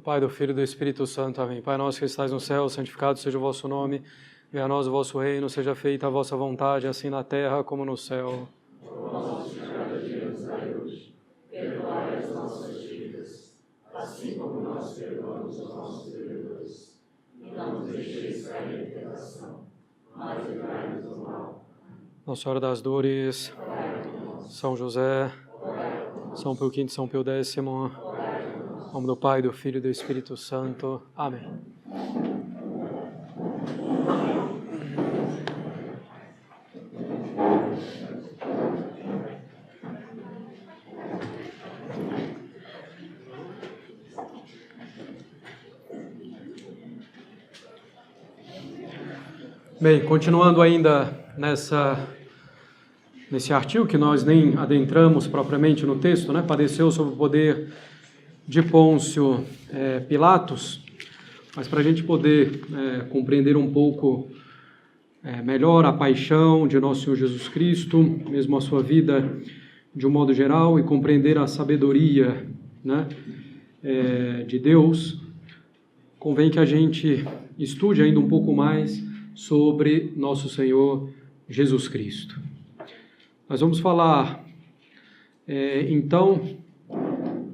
Pai, do Filho e do Espírito Santo. Amém. Pai nosso que estais no céu, santificado seja o vosso nome. Venha a nós o vosso reino, seja feita a vossa vontade, assim na terra como no céu. O nosso de cada dia nos dai hoje. Perdoai as nossas dívidas, assim como nós perdoamos aos nossos devedores. E não nos deixeis cair em tentação, mas livrai-nos do mal. Nossa Senhora das Dores, São José, São Pio V, São Pio X, em nome do Pai, do Filho e do Espírito Santo. Amém. Bem, continuando ainda nesse artigo que nós nem adentramos propriamente no texto, né? Padeceu sob o poder de Pôncio Pilatos, mas para a gente poder compreender um pouco melhor a paixão de nosso Senhor Jesus Cristo, mesmo a sua vida de um modo geral, e compreender a sabedoria, né, de Deus, convém que a gente estude ainda um pouco mais sobre nosso Senhor Jesus Cristo. Nós vamos falar, então,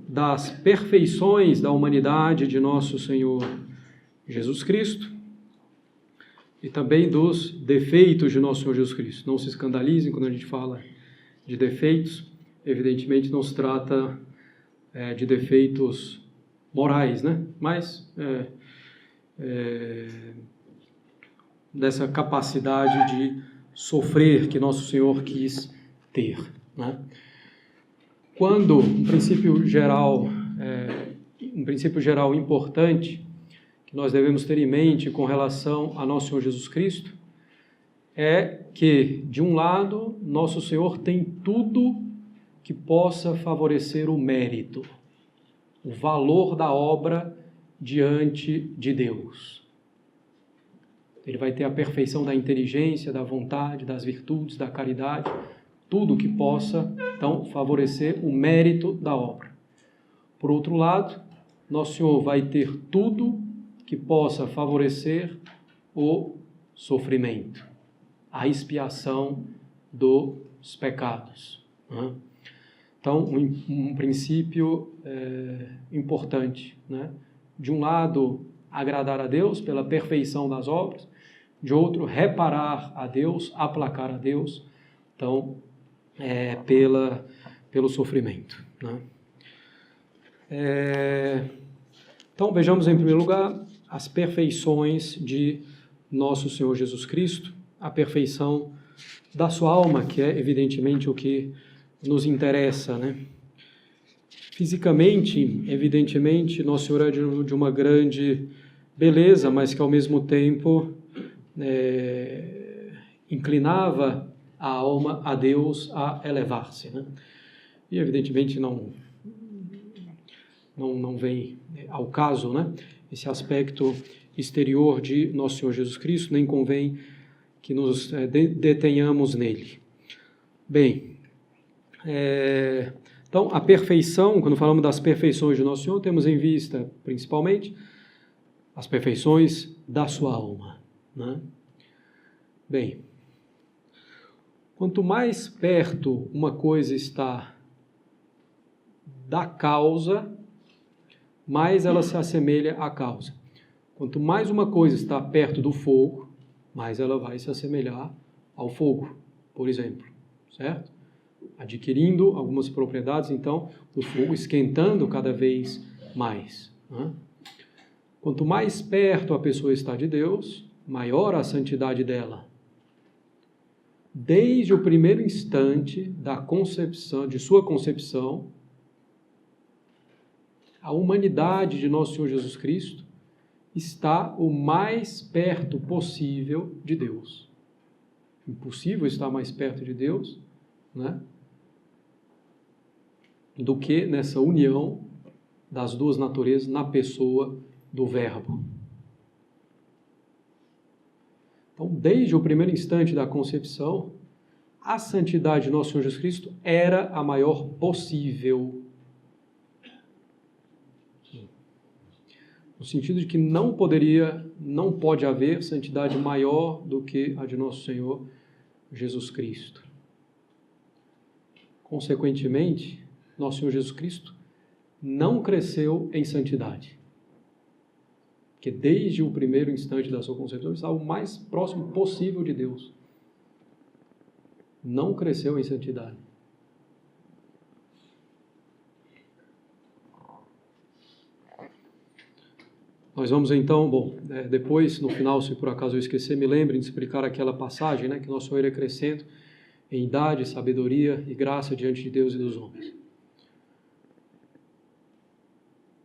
das perfeições da humanidade de nosso Senhor Jesus Cristo e também dos defeitos de nosso Senhor Jesus Cristo. Não se escandalizem quando a gente fala de defeitos, evidentemente não se trata de defeitos morais, né? Mas dessa capacidade de sofrer que nosso Senhor quis ter, né? Quando um princípio geral importante que nós devemos ter em mente com relação a nosso Senhor Jesus Cristo é que, de um lado, nosso Senhor tem tudo que possa favorecer o mérito, o valor da obra diante de Deus. Ele vai ter a perfeição da inteligência, da vontade, das virtudes, da caridade, tudo que possa, então, favorecer o mérito da obra. Por outro lado, nosso Senhor vai ter tudo que possa favorecer o sofrimento, a expiação dos pecados. Então, um princípio importante, né? De um lado, agradar a Deus pela perfeição das obras, de outro, reparar a Deus, aplacar a Deus, então, pelo sofrimento, né? Então, vejamos em primeiro lugar as perfeições de nosso Senhor Jesus Cristo, a perfeição da sua alma, que é evidentemente o que nos interessa, né? Fisicamente, evidentemente, nosso Senhor é de uma grande beleza, mas que ao mesmo tempo inclinava a alma a Deus a elevar-se, né? E evidentemente não vem ao caso, né, esse aspecto exterior de nosso Senhor Jesus Cristo, nem convém que nos detenhamos nele. Bem, então a perfeição, quando falamos das perfeições de nosso Senhor, temos em vista principalmente as perfeições da sua alma, né? Bem, quanto mais perto uma coisa está da causa, mais ela se assemelha à causa. Quanto mais uma coisa está perto do fogo, mais ela vai se assemelhar ao fogo, por exemplo, certo? Adquirindo algumas propriedades, então, do fogo, esquentando cada vez mais, né? Quanto mais perto a pessoa está de Deus, maior a santidade dela. Desde o primeiro instante da concepção, de sua concepção, a humanidade de nosso Senhor Jesus Cristo está o mais perto possível de Deus. Impossível estar mais perto de Deus, né, do que nessa união das duas naturezas na pessoa do Verbo. Então, desde o primeiro instante da concepção, a santidade de nosso Senhor Jesus Cristo era a maior possível. no sentido de que não pode haver santidade maior do que a de nosso Senhor Jesus Cristo. Consequentemente, nosso Senhor Jesus Cristo não cresceu em santidade. Porque desde o primeiro instante da sua concepção, ele estava o mais próximo possível de Deus. Não cresceu em santidade. Nós vamos então, depois, no final, se por acaso eu esquecer, me lembrem de explicar aquela passagem, que nosso Senhor ia crescendo em idade, sabedoria e graça diante de Deus e dos homens.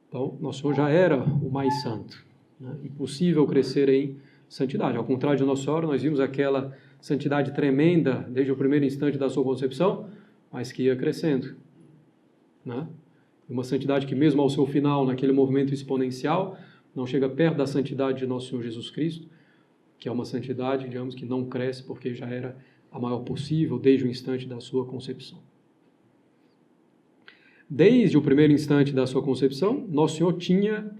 Então, nosso Senhor já era o mais santo. Impossível crescer em santidade. Ao contrário de Nossa Senhora, nós vimos aquela santidade tremenda desde o primeiro instante da sua concepção, mas que ia crescendo. Uma santidade que mesmo ao seu final, naquele movimento exponencial, não chega perto da santidade de nosso Senhor Jesus Cristo, que é uma santidade, digamos, que não cresce porque já era a maior possível desde o instante da sua concepção. Desde o primeiro instante da sua concepção, nosso Senhor tinha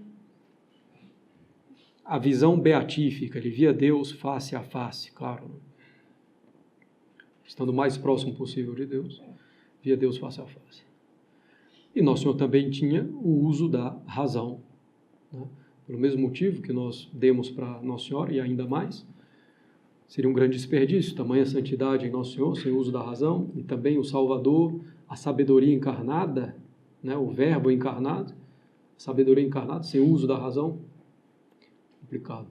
a visão beatífica, ele via Deus face a face, claro. Estando o mais próximo possível de Deus, via Deus face a face. E nosso Senhor também tinha o uso da razão, pelo mesmo motivo que nós demos para Nossa Senhora, e ainda mais, seria um grande desperdício, tamanha santidade em Nosso Senhor, sem uso da razão, e também o Salvador, a sabedoria encarnada, o Verbo encarnado, a sabedoria encarnada, sem uso da razão, complicado.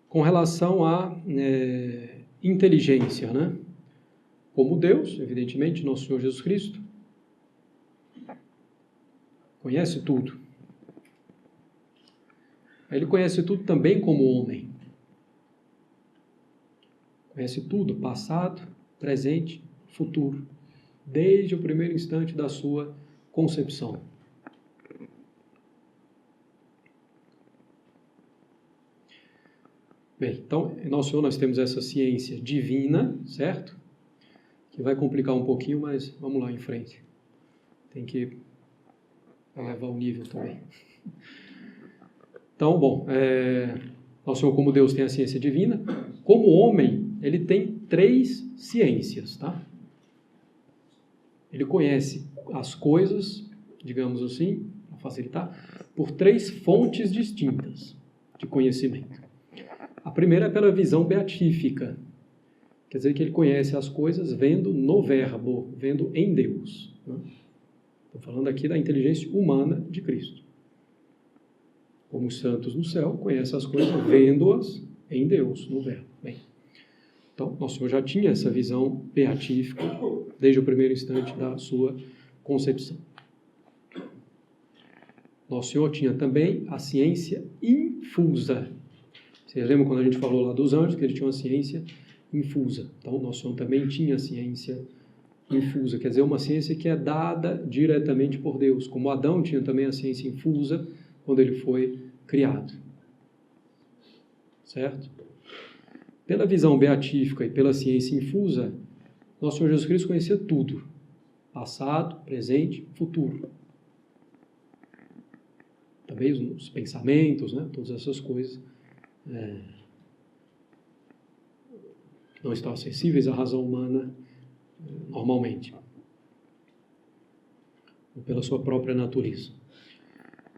Com relação à inteligência, como Deus, evidentemente, Nosso Senhor Jesus Cristo, conhece tudo. Ele conhece tudo também como homem. Conhece tudo, passado, presente, futuro, desde o primeiro instante da sua concepção. Bem, então, em Nosso Senhor nós temos essa ciência divina, certo? Que vai complicar um pouquinho, mas vamos lá em frente. Tem que elevar o nível também. Então, Nosso Senhor, como Deus, tem a ciência divina. Como homem, ele tem 3 ciências, tá? Ele conhece as coisas, digamos assim, para facilitar, por 3 fontes distintas de conhecimento. A primeira é pela visão beatífica. Quer dizer que ele conhece as coisas vendo no Verbo, vendo em Deus. Estou falando aqui da inteligência humana de Cristo. Como os santos no céu, conhecem as coisas vendo-as em Deus, no Verbo. Bem, então, Nosso Senhor já tinha essa visão beatífica desde o primeiro instante da sua concepção. Nosso Senhor tinha também a ciência infusa. Vocês lembram quando a gente falou lá dos anjos, que ele tinha uma ciência infusa? Então, Nosso Senhor também tinha a ciência infusa, quer dizer, uma ciência que é dada diretamente por Deus, como Adão tinha também a ciência infusa quando ele foi criado. Certo? Pela visão beatífica e pela ciência infusa, Nosso Senhor Jesus Cristo conhecia tudo. Passado, presente, futuro. Também os pensamentos, todas essas coisas que não estão acessíveis à razão humana normalmente, ou pela sua própria natureza.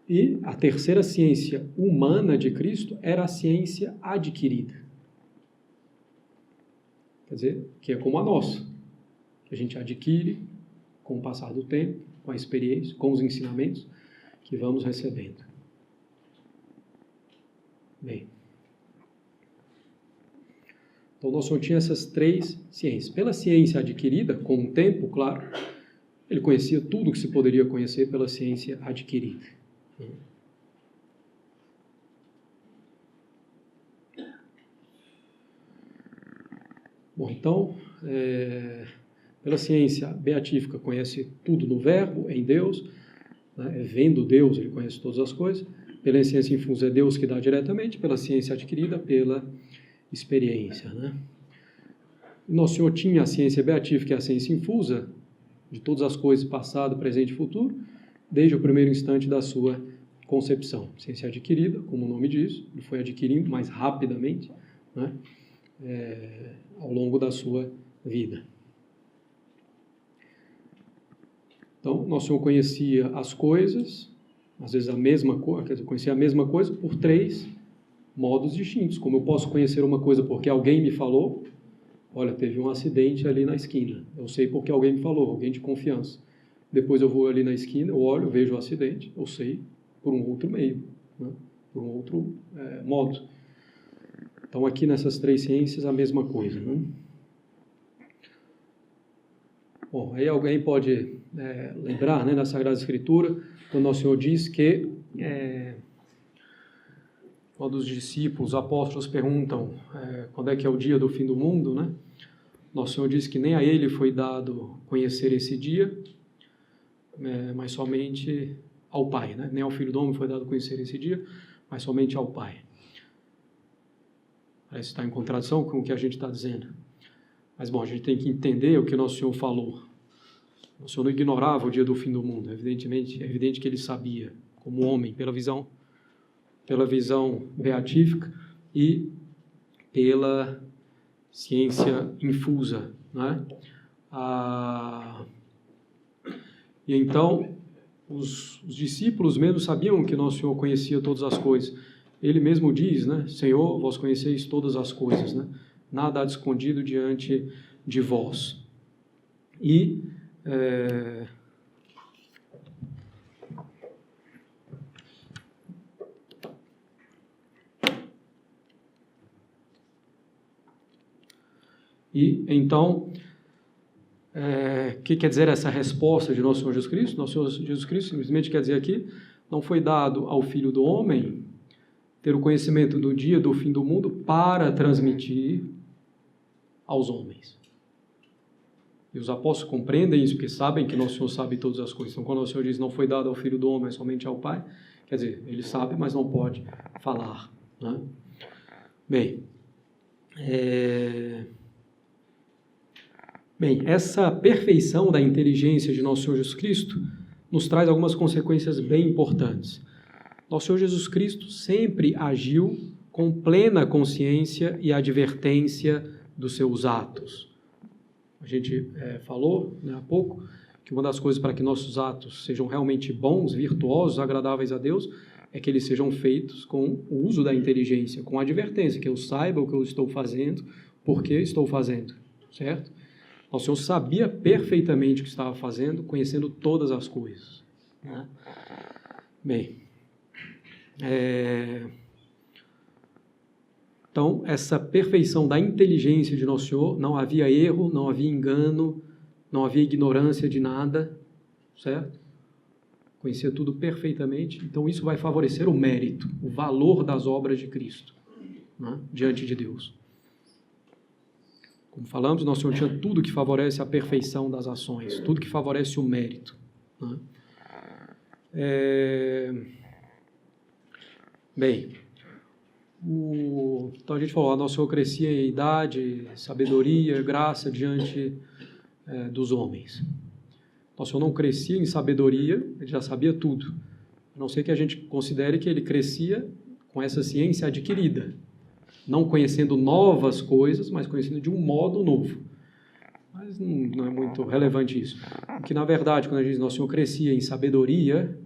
E a terceira ciência humana de Cristo era a ciência adquirida. Quer dizer, que é como a nossa, que a gente adquire com o passar do tempo, com a experiência, com os ensinamentos que vamos recebendo. Bem, então, Nosso Senhor tinha essas 3 ciências. Pela ciência adquirida, com o tempo, claro, ele conhecia tudo que se poderia conhecer pela ciência adquirida. Bom, então, pela ciência beatífica, conhece tudo no Verbo, em Deus, vendo Deus, ele conhece todas as coisas. Pela ciência infusa, é Deus que dá diretamente. Pela ciência adquirida, pela experiência. Nosso Senhor tinha a ciência beatífica e a ciência infusa, de todas as coisas, passado, presente e futuro, desde o primeiro instante da sua concepção. Ciência adquirida, como o nome diz, ele foi adquirindo mais rapidamente, né, ao longo da sua vida. Então, Nosso Senhor conhecia as coisas, às vezes a mesma coisa, quer dizer, conhecia a mesma coisa por 3 modos distintos. Como eu posso conhecer uma coisa porque alguém me falou, olha, teve um acidente ali na esquina, eu sei porque alguém me falou, alguém de confiança. Depois eu vou ali na esquina, eu olho, vejo o acidente, eu sei por um outro meio, né? Por um outro modo. Então, aqui nessas 3 ciências, a mesma coisa, né? Bom, aí alguém pode lembrar, né, na Sagrada Escritura, quando Nosso Senhor diz que quando os discípulos, os apóstolos perguntam quando é que é o dia do fim do mundo, né? Nosso Senhor diz que nem a ele foi dado conhecer esse dia, mas somente ao Pai, né? Nem ao Filho do Homem foi dado conhecer esse dia, mas somente ao Pai. Parece estar em contradição com o que a gente está dizendo. Mas, bom, a gente tem que entender o que Nosso Senhor falou. Nosso Senhor não ignorava o dia do fim do mundo. É evidente que ele sabia, como homem, pela visão beatífica e pela ciência infusa, né? E então, os discípulos mesmo sabiam que Nosso Senhor conhecia todas as coisas. Ele mesmo diz, né? Senhor, vós conheceis todas as coisas, né? Nada há de escondido diante de vós. E então, o que quer dizer essa resposta de Nosso Senhor Jesus Cristo? Nosso Senhor Jesus Cristo simplesmente quer dizer aqui, não foi dado ao Filho do Homem ter o conhecimento do dia do fim do mundo para transmitir aos homens. E os apóstolos compreendem isso, porque sabem que Nosso Senhor sabe todas as coisas. Então, quando o Senhor diz não foi dado ao Filho do Homem, mas somente ao Pai, quer dizer, ele sabe, mas não pode falar, né? Bem, essa perfeição da inteligência de Nosso Senhor Jesus Cristo nos traz algumas consequências bem importantes. Nosso Senhor Jesus Cristo sempre agiu com plena consciência e advertência dos seus atos. A gente falou, né, há pouco, que uma das coisas para que nossos atos sejam realmente bons, virtuosos, agradáveis a Deus, é que eles sejam feitos com o uso da inteligência, com a advertência, que eu saiba o que eu estou fazendo, por que estou fazendo, certo? O Senhor sabia perfeitamente o que estava fazendo, conhecendo todas as coisas, né? Bem, então, essa perfeição da inteligência de Nosso Senhor, não havia erro, não havia engano, não havia ignorância de nada, certo? Conhecia tudo perfeitamente, então isso vai favorecer o mérito, o valor das obras de Cristo, né, diante de Deus. Como falamos, Nosso Senhor tinha tudo que favorece a perfeição das ações, tudo que favorece o mérito, né? Então a gente falou, Nosso Senhor crescia em idade, sabedoria, graça diante dos homens. Nosso Senhor não crescia em sabedoria, ele já sabia tudo, a não ser que a gente considere que ele crescia com essa ciência adquirida, não conhecendo novas coisas, mas conhecendo de um modo novo. Mas não é muito relevante isso. Porque, na verdade, quando a gente diz Nosso Senhor crescia em sabedoria,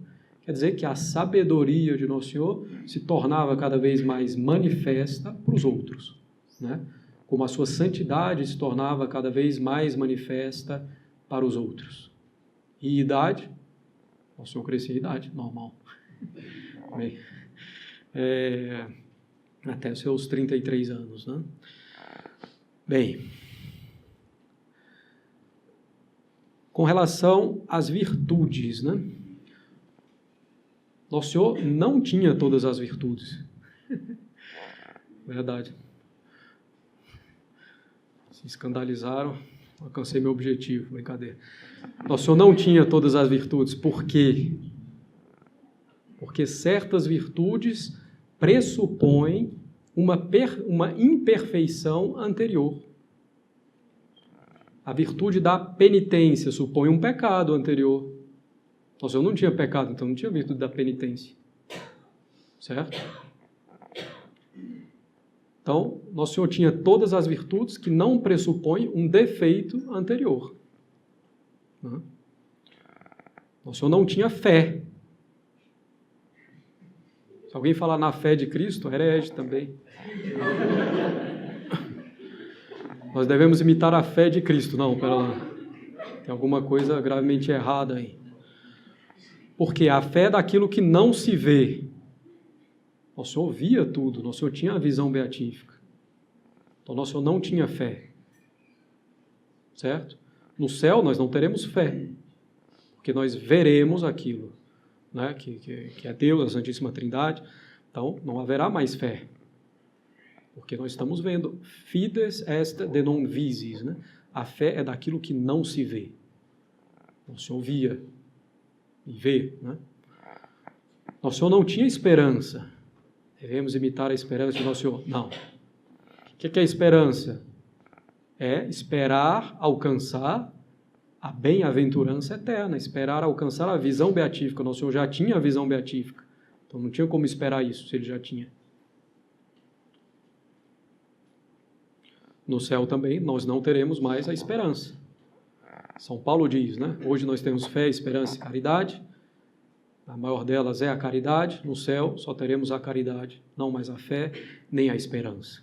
quer dizer que a sabedoria de Nosso Senhor se tornava cada vez mais manifesta para os outros, né? Como a sua santidade se tornava cada vez mais manifesta para os outros. E idade? Nosso Senhor crescia em idade, normal. Bem, até os seus 33 anos, né? Bem, com relação às virtudes, né? Nosso Senhor não tinha todas as virtudes. Verdade. Se escandalizaram, alcancei meu objetivo, brincadeira. Nosso Senhor não tinha todas as virtudes. Por quê? Porque certas virtudes pressupõem uma imperfeição anterior. A virtude da penitência supõe um pecado anterior, Nosso Senhor não tinha pecado, então não tinha virtude da penitência. Certo? Então, Nosso Senhor tinha todas as virtudes que não pressupõem um defeito anterior. Nosso Senhor não tinha fé. Se alguém falar na fé de Cristo, herege também. Nós devemos imitar a fé de Cristo. Não, pera lá. Tem alguma coisa gravemente errada aí. Porque a fé é daquilo que não se vê. Nosso Senhor via tudo. Nosso Senhor tinha a visão beatífica. Então, Nosso Senhor não tinha fé. Certo? No céu, nós não teremos fé. Porque nós veremos aquilo, né? que é Deus, a Santíssima Trindade. Então, não haverá mais fé. Porque nós estamos vendo. Fides est de non visis. Né? A fé é daquilo que não se vê. Nosso Senhor via e vê. Né? Nosso Senhor não tinha esperança. Devemos imitar a esperança de Nosso Senhor. Não. O que é esperança? É esperar alcançar a bem-aventurança eterna, esperar alcançar a visão beatífica. Nosso Senhor já tinha a visão beatífica. Então não tinha como esperar isso, se ele já tinha. No céu também nós não teremos mais a esperança. São Paulo diz, né? Hoje nós temos fé, esperança e caridade. A maior delas é a caridade. No céu só teremos a caridade, não mais a fé, nem a esperança.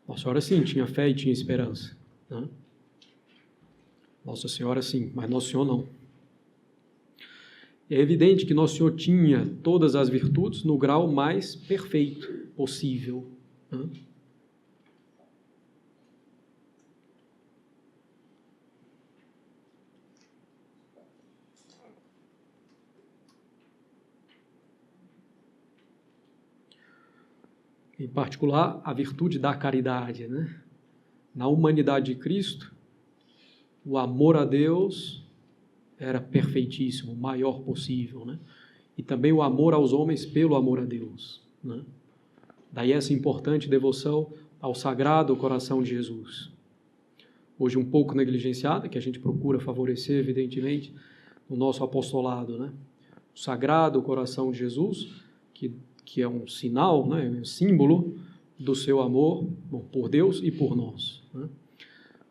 Nossa Senhora sim tinha fé e tinha esperança. Né? Nossa Senhora sim, mas Nosso Senhor não. É evidente que Nosso Senhor tinha todas as virtudes no grau mais perfeito possível. Né? Em particular, a virtude da caridade. Né? Na humanidade de Cristo, o amor a Deus era perfeitíssimo, o maior possível. Né? E também o amor aos homens pelo amor a Deus. Né? Daí essa importante devoção ao Sagrado Coração de Jesus. Hoje um pouco negligenciada, que a gente procura favorecer, evidentemente, no nosso apostolado. Né? O Sagrado Coração de Jesus, que é um sinal, né, um símbolo do seu amor por Deus e por nós. Né?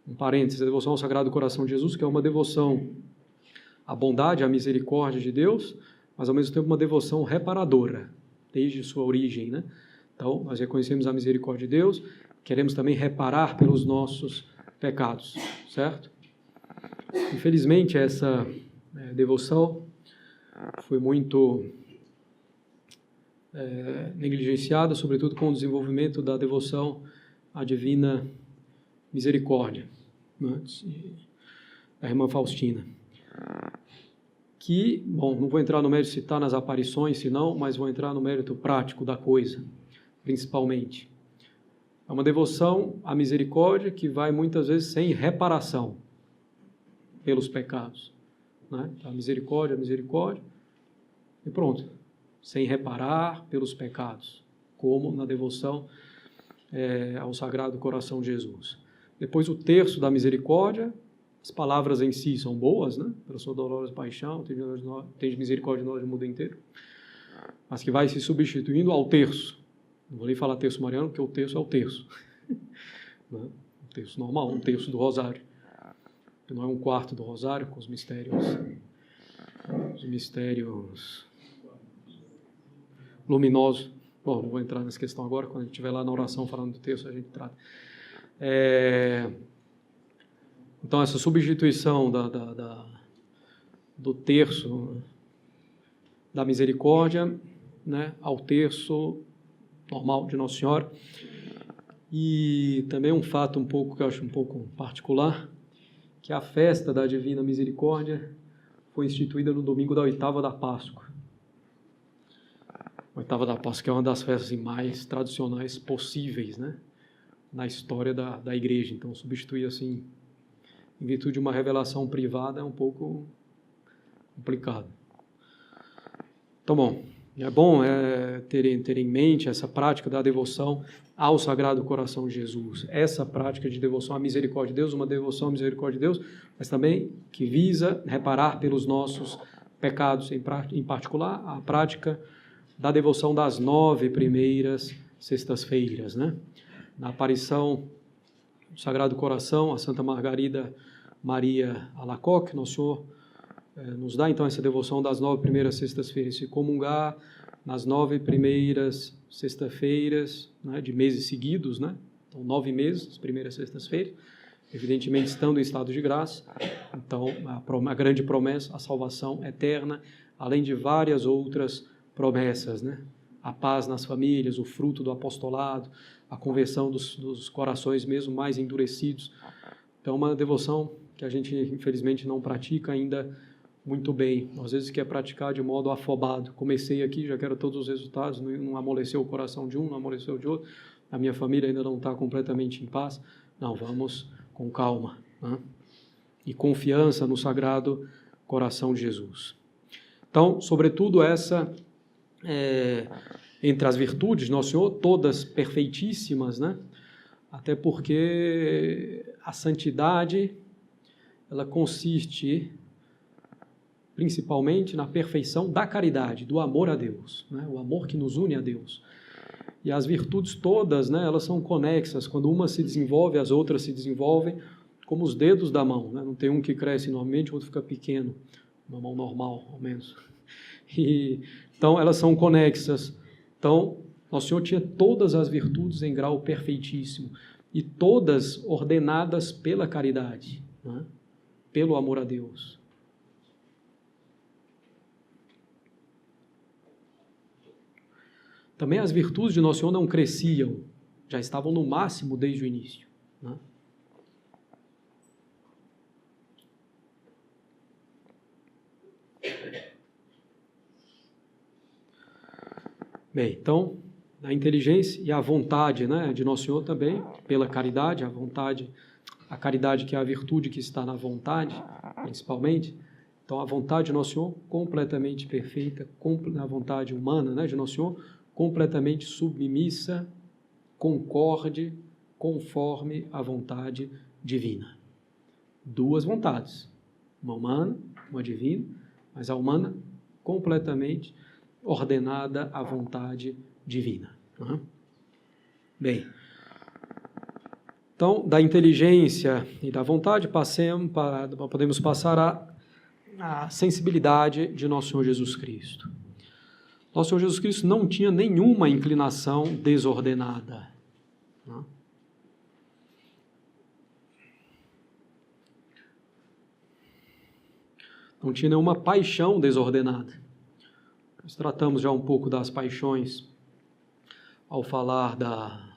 Um parênteses, a devoção ao Sagrado Coração de Jesus, que é uma devoção à bondade, à misericórdia de Deus, mas ao mesmo tempo uma devoção reparadora, desde sua origem. Né? Então, nós reconhecemos a misericórdia de Deus, queremos também reparar pelos nossos pecados, certo? Infelizmente, essa devoção foi muito negligenciada, sobretudo com o desenvolvimento da devoção à Divina Misericórdia, né, da irmã Faustina. Que, bom, não vou entrar no mérito de citar nas aparições, senão, mas vou entrar no mérito prático da coisa, principalmente. É uma devoção à misericórdia que vai muitas vezes sem reparação pelos pecados. Né? A misericórdia, e pronto. Sem reparar pelos pecados, como na devoção ao Sagrado Coração de Jesus. Depois o terço da misericórdia, as palavras em si são boas, né? Pela sua dolorosa paixão, tem misericórdia de nós no mundo inteiro, mas que vai se substituindo ao terço. Não vou nem falar terço mariano, porque o terço é o terço. Né? Um terço normal, um terço do rosário. Que não é um quarto do rosário, com os mistérios luminosos. Bom, não vou entrar nessa questão agora, quando a gente estiver lá na oração falando do texto, a gente trata. Então, essa substituição do terço da misericórdia, né, ao terço normal de Nossa Senhora. E também um fato que eu acho um pouco particular, que a festa da Divina Misericórdia foi instituída no domingo da oitava da Páscoa. A oitava da Páscoa, que é uma das festas mais tradicionais possíveis, né, na história da Igreja. Então, substituir assim, em virtude de uma revelação privada, é um pouco complicado. Então, bom, É bom ter em mente essa prática da devoção ao Sagrado Coração de Jesus. Essa prática de devoção à misericórdia de Deus, uma devoção à misericórdia de Deus, mas também que visa reparar pelos nossos pecados, em particular a prática da devoção das 9 primeiras sextas-feiras, né? Na aparição do Sagrado Coração, a Santa Margarida Maria Alacoque, Nosso Senhor nos dá então essa devoção das 9 primeiras sextas-feiras, se comungar nas 9 primeiras sextas-feiras, né, de meses seguidos, né? Então 9 meses, as primeiras sextas-feiras, evidentemente estando em estado de graça. Então a grande promessa, a salvação eterna, além de várias outras promessas, né? A paz nas famílias, o fruto do apostolado, a conversão dos corações mesmo mais endurecidos. Então uma devoção que a gente infelizmente não pratica ainda muito bem, às vezes quer praticar de modo afobado. Comecei aqui, já quero todos os resultados, não amoleceu o coração de um, não amoleceu de outro, a minha família ainda não está completamente em paz. Não, vamos com calma, né? E confiança no Sagrado Coração de Jesus. Então, sobretudo essa, entre as virtudes de Nosso Senhor, todas perfeitíssimas, né? Até porque a santidade, ela consiste principalmente na perfeição da caridade, do amor a Deus, né? O amor que nos une a Deus. E as virtudes todas, né, elas são conexas. Quando uma se desenvolve, as outras se desenvolvem como os dedos da mão, né? Não tem um que cresce enormemente, o outro fica pequeno, uma mão normal, ao menos. Então, elas são conexas. Então, Nosso Senhor tinha todas as virtudes em grau perfeitíssimo, e todas ordenadas pela caridade, né? Pelo amor a Deus. Também as virtudes de Nosso Senhor não cresciam, já estavam no máximo desde o início, né? Bem, então, a inteligência e a vontade, né, de Nosso Senhor também, pela caridade, a caridade que é a virtude que está na vontade, principalmente. Então, a vontade de Nosso Senhor completamente perfeita, a vontade humana, né, de Nosso Senhor, completamente submissa, concorde, conforme a vontade divina. Duas vontades, uma humana, uma divina, mas a humana completamente ordenada à vontade divina. Uhum. Bem, então, da inteligência e da vontade, podemos passar à sensibilidade de Nosso Senhor Jesus Cristo. Nosso Senhor Jesus Cristo não tinha nenhuma inclinação desordenada, né? Não tinha nenhuma paixão desordenada. Nós tratamos já um pouco das paixões ao falar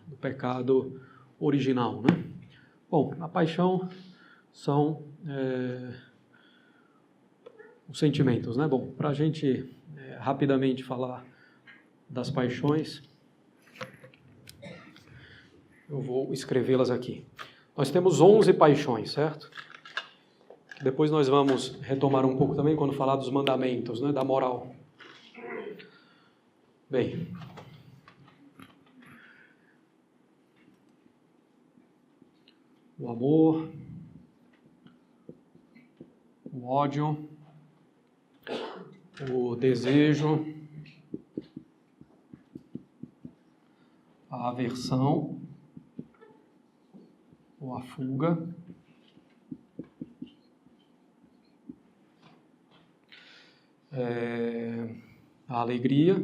do pecado original, né? Bom, a paixão são os sentimentos, né? Bom, para a gente rapidamente falar das paixões, eu vou escrevê-las aqui. Nós temos 11 paixões, certo? Depois nós vamos retomar um pouco também quando falar dos mandamentos, né? Da moral. Bem, o amor, o ódio, o desejo, a aversão ou a fuga, a alegria,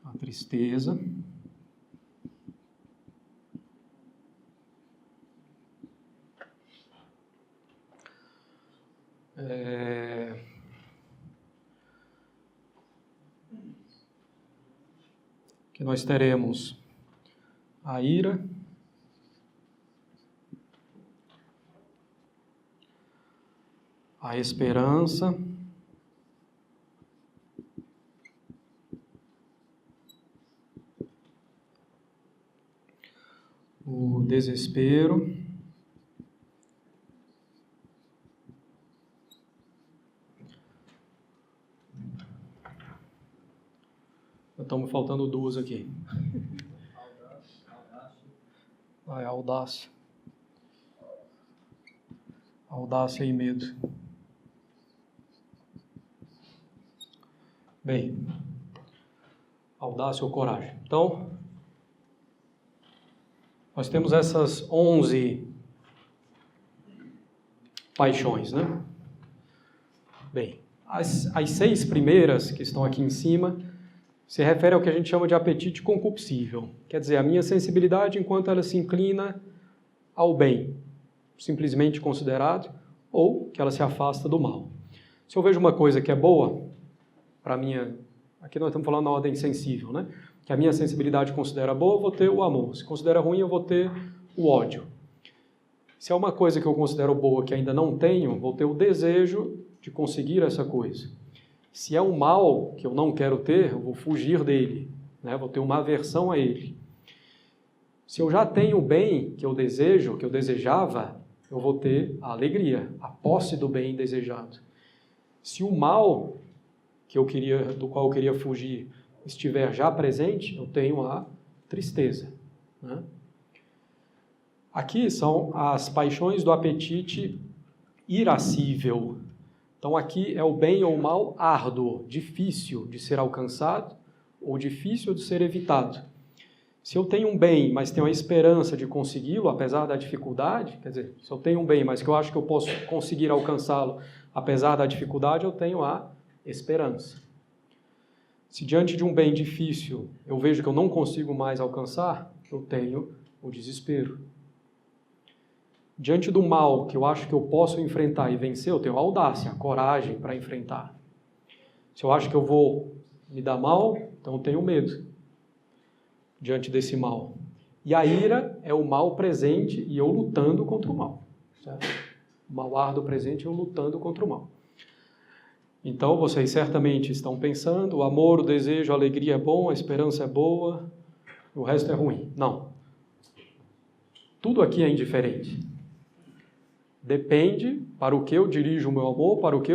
a tristeza, que nós teremos a ira, a esperança, o desespero, Estamos faltando duas aqui. Audácia. Audácia e medo. Bem, audácia ou coragem. Então, nós temos essas 11 paixões, né? Bem, as 6 primeiras que estão aqui em cima se refere ao que a gente chama de apetite concupiscível. Quer dizer, a minha sensibilidade enquanto ela se inclina ao bem, simplesmente considerado, ou que ela se afasta do mal. Se eu vejo uma coisa que é boa, para minha... Aqui nós estamos falando na ordem sensível, né? Que a minha sensibilidade considera boa, eu vou ter o amor. Se considera ruim, eu vou ter o ódio. Se é uma coisa que eu considero boa que ainda não tenho, vou ter o desejo de conseguir essa coisa. Se é um mal que eu não quero ter, eu vou fugir dele, né? Vou ter uma aversão a ele. Se eu já tenho o bem que eu desejo, que eu desejava, eu vou ter a alegria, a posse do bem desejado. Se o mal do qual eu queria fugir estiver já presente, eu tenho a tristeza, né? Aqui são as paixões do apetite irascível. Então aqui é o bem ou o mal árduo, difícil de ser alcançado ou difícil de ser evitado. Se eu tenho um bem, mas tenho a esperança de consegui-lo, apesar da dificuldade, quer dizer, se eu tenho um bem, mas que eu acho que eu posso conseguir alcançá-lo, apesar da dificuldade, eu tenho a esperança. Se diante de um bem difícil eu vejo que eu não consigo mais alcançar, eu tenho o desespero. Diante do mal que eu acho que eu posso enfrentar e vencer, eu tenho a audácia, a coragem para enfrentar. Se eu acho que eu vou me dar mal, então eu tenho medo diante desse mal. E a ira é o mal presente e eu lutando contra o mal. Certo? O mal árduo presente e eu lutando contra o mal. Então, vocês certamente estão pensando, o amor, o desejo, a alegria é bom, a esperança é boa, o resto é ruim. Não. Tudo aqui é indiferente. Depende para o que eu dirijo o meu amor, para o que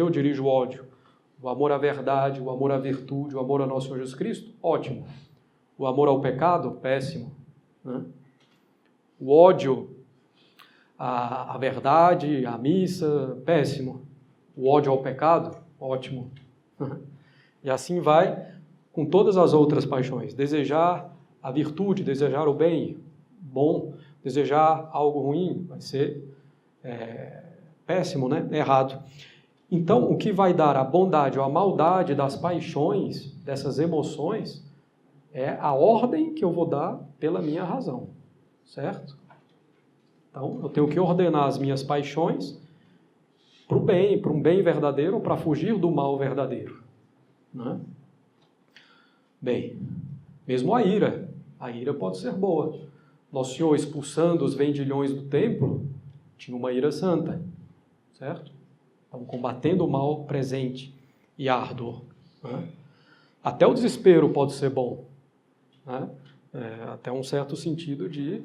eu dirijo o ódio. O amor à verdade, o amor à virtude, o amor a nosso Senhor Jesus Cristo, ótimo. O amor ao pecado, péssimo, né? O ódio à verdade, à missa, péssimo. O ódio ao pecado, ótimo. E assim vai com todas as outras paixões. Desejar a virtude, desejar o bem, bom. Desejar algo ruim, vai ser péssimo, né? Errado. Então, o que vai dar a bondade ou a maldade das paixões, dessas emoções, é a ordem que eu vou dar pela minha razão, certo? Então, eu tenho que ordenar as minhas paixões para o bem, para um bem verdadeiro ou para fugir do mal verdadeiro, né? Bem, mesmo a ira pode ser boa. Nosso Senhor expulsando os vendilhões do templo, tinha uma ira santa, certo? Então, combatendo o mal presente e árduo, né? Até o desespero pode ser bom, né? Até um certo sentido de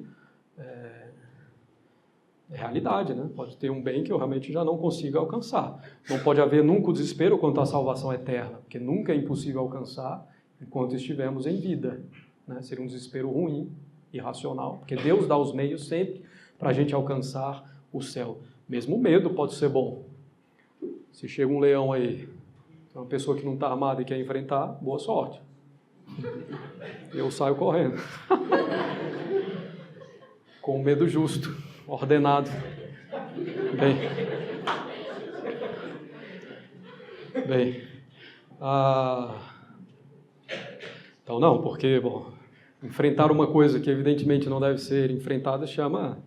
realidade, né? Pode ter um bem que eu realmente já não consigo alcançar. Não pode haver nunca o desespero quanto à salvação eterna, porque nunca é impossível alcançar enquanto estivermos em vida, né? Seria um desespero ruim, irracional, porque Deus dá os meios sempre para a gente alcançar o céu. Mesmo o medo pode ser bom. Se chega um leão aí, uma pessoa que não está armada e quer enfrentar, boa sorte. Eu saio correndo. Com o medo justo, ordenado. Bem. Então não, porque, enfrentar uma coisa que evidentemente não deve ser enfrentada chama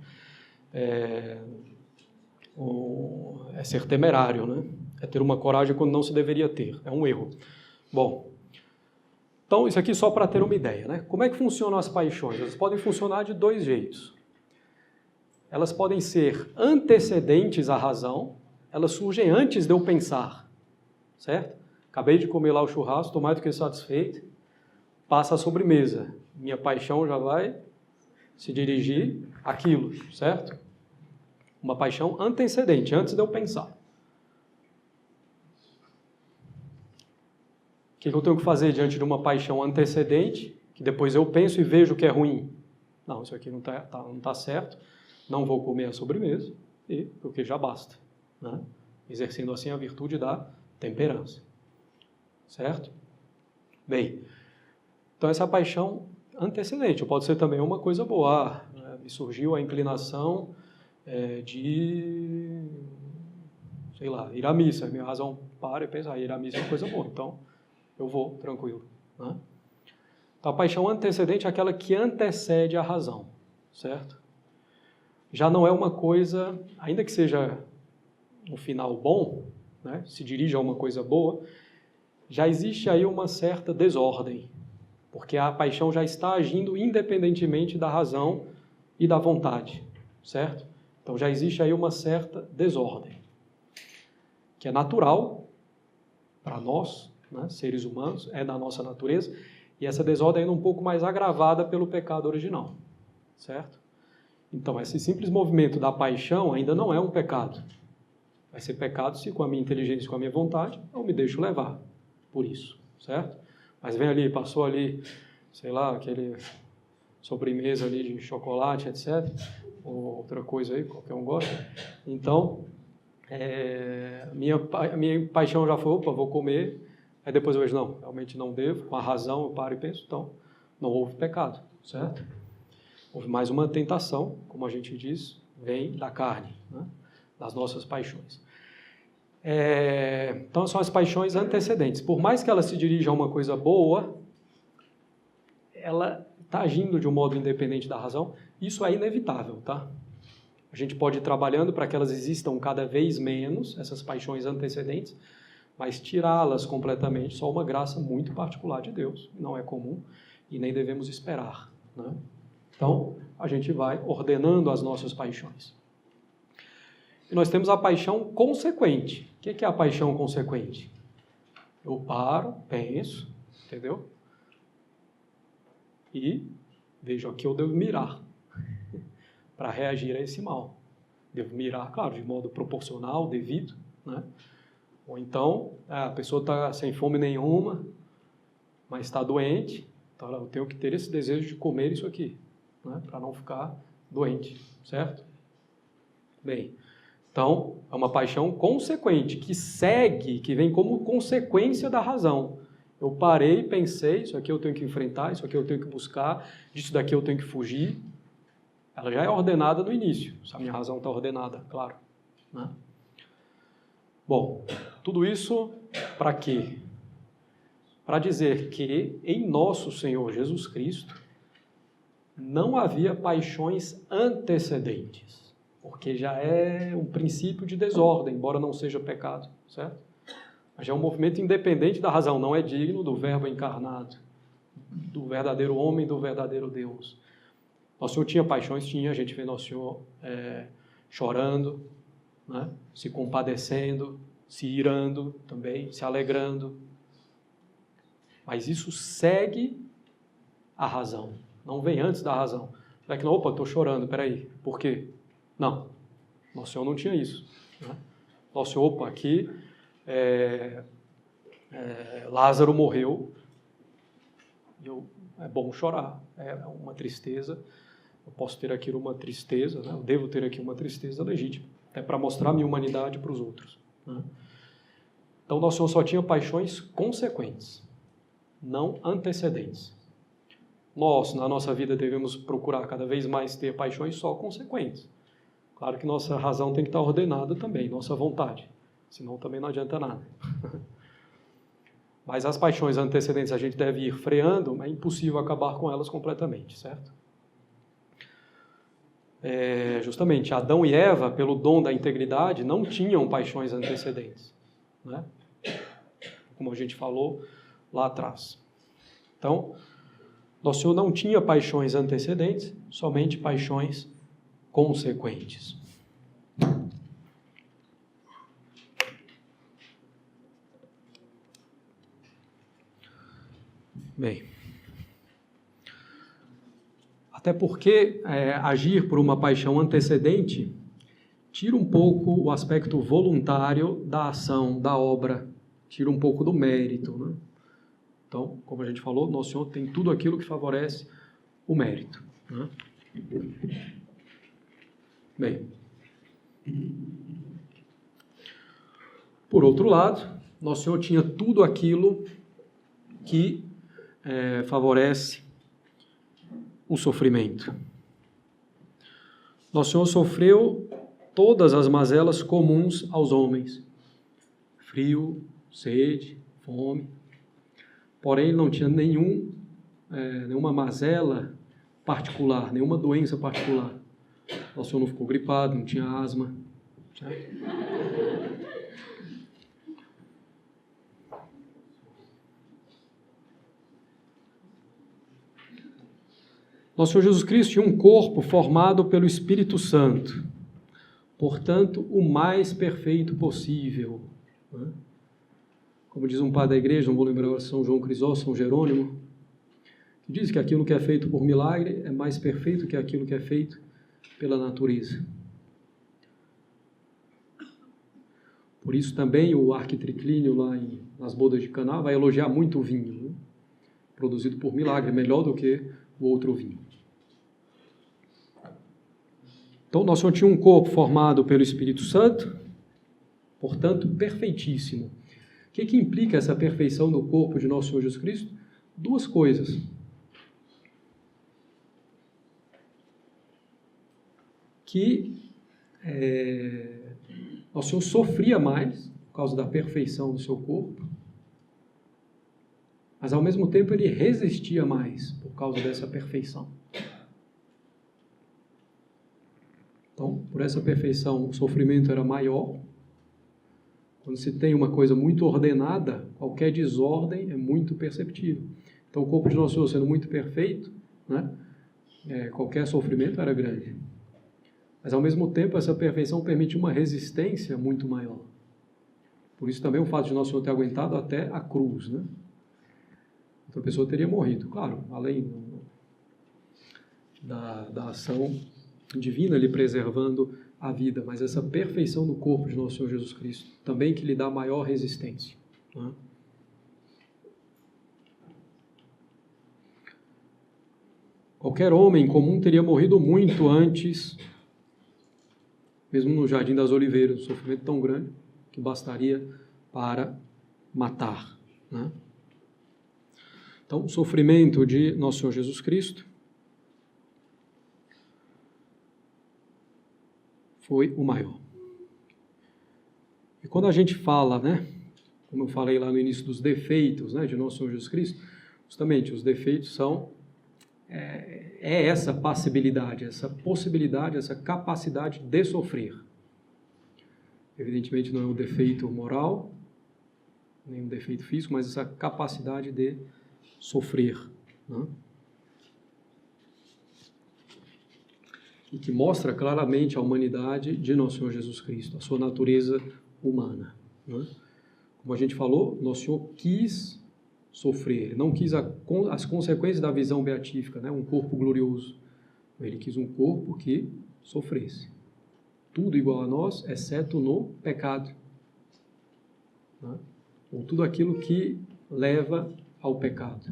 ser temerário, né? É ter uma coragem quando não se deveria ter. É um erro. Bom, então isso aqui só para ter uma ideia, né? Como é que funcionam as paixões? Elas podem funcionar de 2 jeitos. Elas podem ser antecedentes à razão, elas surgem antes de eu pensar, certo? Acabei de comer lá o churrasco, estou mais do que satisfeito, passa a sobremesa, minha paixão já vai se dirigir àquilo, certo? Uma paixão antecedente, antes de eu pensar. que eu tenho que fazer diante de uma paixão antecedente, que depois eu penso e vejo que é ruim? Não, isso aqui não tá certo, não vou comer a sobremesa, porque já basta, né? Exercendo assim a virtude da temperança. Certo? Bem, então essa paixão antecedente pode ser também uma coisa boa. Me surgiu a inclinação de, sei lá, ir à missa. A minha razão para e pensa, ir à missa é uma coisa boa, então eu vou tranquilo, né? Então a paixão antecedente é aquela que antecede a razão, certo? Já não é uma coisa, ainda que seja um final bom, né, se dirige a uma coisa boa, já existe aí uma certa desordem, porque a paixão já está agindo independentemente da razão e da vontade, certo? Então já existe aí uma certa desordem, que é natural para nós, né, seres humanos, é da nossa natureza, e essa desordem é ainda um pouco mais agravada pelo pecado original, certo? Então esse simples movimento da paixão ainda não é um pecado. Vai ser pecado se com a minha inteligência e com a minha vontade eu me deixo levar por isso, certo? Mas vem ali, passou ali, sei lá, aquele sobremesa ali de chocolate, etc. Ou outra coisa aí, qualquer um gosta. Então, minha paixão já foi, opa, vou comer. Aí depois eu vejo, não, realmente não devo, com a razão eu paro e penso, então, não houve pecado, certo? Houve mais uma tentação, como a gente diz, vem da carne, né? Das nossas paixões. Então, são as paixões antecedentes. Por mais que ela se dirija a uma coisa boa, ela está agindo de um modo independente da razão. Isso é inevitável, tá? A gente pode ir trabalhando para que elas existam cada vez menos, essas paixões antecedentes, mas tirá-las completamente só uma graça muito particular de Deus. Não é comum e nem devemos esperar, né? Então, a gente vai ordenando as nossas paixões. E nós temos a paixão consequente. O que é a paixão consequente? Eu paro, penso, entendeu? E vejo aqui eu devo mirar para reagir a esse mal. Devo mirar, claro, de modo proporcional, devido, né? Ou então, a pessoa está sem fome nenhuma, mas está doente, então eu tenho que ter esse desejo de comer isso aqui, né? Para não ficar doente, certo? Bem, então, é uma paixão consequente, que segue, que vem como consequência da razão. Eu parei, pensei, isso aqui eu tenho que enfrentar, isso aqui eu tenho que buscar, disso daqui eu tenho que fugir. Ela já é ordenada no início, se a minha razão está ordenada, claro, né? Bom, tudo isso para quê? Para dizer que em nosso Senhor Jesus Cristo não havia paixões antecedentes. Porque já é um princípio de desordem, embora não seja pecado, certo? Mas já é um movimento independente da razão, não é digno do verbo encarnado, do verdadeiro homem, do verdadeiro Deus. Nosso Senhor tinha paixões, tinha, a gente vê Nosso Senhor chorando, né? Se compadecendo, se irando também, se alegrando. Mas isso segue a razão, não vem antes da razão. Não é que, opa, estou chorando, peraí, por quê? Não, Nosso Senhor não tinha isso, né? Nosso Senhor, opa, aqui Lázaro morreu, é bom chorar, é uma tristeza, eu posso ter aqui uma tristeza, né? Eu devo ter aqui uma tristeza legítima, até para mostrar a minha humanidade para os outros, né? Então, Nosso Senhor só tinha paixões consequentes, não antecedentes. Nós, na nossa vida, devemos procurar cada vez mais ter paixões só consequentes. Claro que nossa razão tem que estar ordenada também, nossa vontade, senão também não adianta nada. Mas as paixões antecedentes a gente deve ir freando, é impossível acabar com elas completamente, certo? Justamente, Adão e Eva, pelo dom da integridade, não tinham paixões antecedentes, né? Como a gente falou lá atrás. Então, Nosso Senhor não tinha paixões antecedentes, somente paixões consequentes. Bem, até porque agir por uma paixão antecedente tira um pouco o aspecto voluntário da ação, da obra, tira um pouco do mérito, né? Então, como a gente falou, Nosso Senhor tem tudo aquilo que favorece o mérito, né? Bem, por outro lado, Nosso Senhor tinha tudo aquilo que favorece o sofrimento. Nosso Senhor sofreu todas as mazelas comuns aos homens: frio, sede, fome. Porém, ele não tinha nenhuma mazela particular, nenhuma doença particular. Nosso Senhor não ficou gripado, não tinha asma, certo? Nosso Senhor Jesus Cristo tinha um corpo formado pelo Espírito Santo, portanto, o mais perfeito possível, né? Como diz um padre da igreja, não vou lembrar, São João Crisóstomo, São Jerônimo, que diz que aquilo que é feito por milagre é mais perfeito que aquilo que é feito pela natureza. Por isso também o arquitriclínio lá nas bodas de Caná vai elogiar muito o vinho, né? Produzido por milagre, melhor do que o outro vinho. Então, Nosso Senhor tinha um corpo formado pelo Espírito Santo, portanto, perfeitíssimo. O que implica essa perfeição do corpo de Nosso Senhor Jesus Cristo? Duas coisas. Que Nosso Senhor sofria mais por causa da perfeição do seu corpo, mas ao mesmo tempo ele resistia mais por causa dessa perfeição. Então, por essa perfeição, o sofrimento era maior. Quando se tem uma coisa muito ordenada, qualquer desordem é muito perceptível. Então, o corpo de Nosso Senhor sendo muito perfeito, né, qualquer sofrimento era grande. Mas, ao mesmo tempo, essa perfeição permite uma resistência muito maior. Por isso também o fato de Nosso Senhor ter aguentado até a cruz, né? Outra pessoa teria morrido, claro, além da ação divina lhe preservando a vida, mas essa perfeição do corpo de Nosso Senhor Jesus Cristo também que lhe dá maior resistência, né? Qualquer homem comum teria morrido muito antes, mesmo no Jardim das Oliveiras, um sofrimento tão grande que bastaria para matar, né? Então, o sofrimento de Nosso Senhor Jesus Cristo foi o maior. E quando a gente fala, né, como eu falei lá no início dos defeitos, né, de Nosso Senhor Jesus Cristo, justamente os defeitos são essa passibilidade, essa possibilidade, essa capacidade de sofrer. Evidentemente não é um defeito moral, nem um defeito físico, mas essa capacidade de sofrer, né? E que mostra claramente a humanidade de Nosso Senhor Jesus Cristo, a sua natureza humana, né? Como a gente falou, Nosso Senhor quis sofrer, ele não quis as consequências da visão beatífica, né? Um corpo glorioso, ele quis um corpo que sofresse. Tudo igual a nós, exceto no pecado, né? Ou tudo aquilo que leva ao pecado.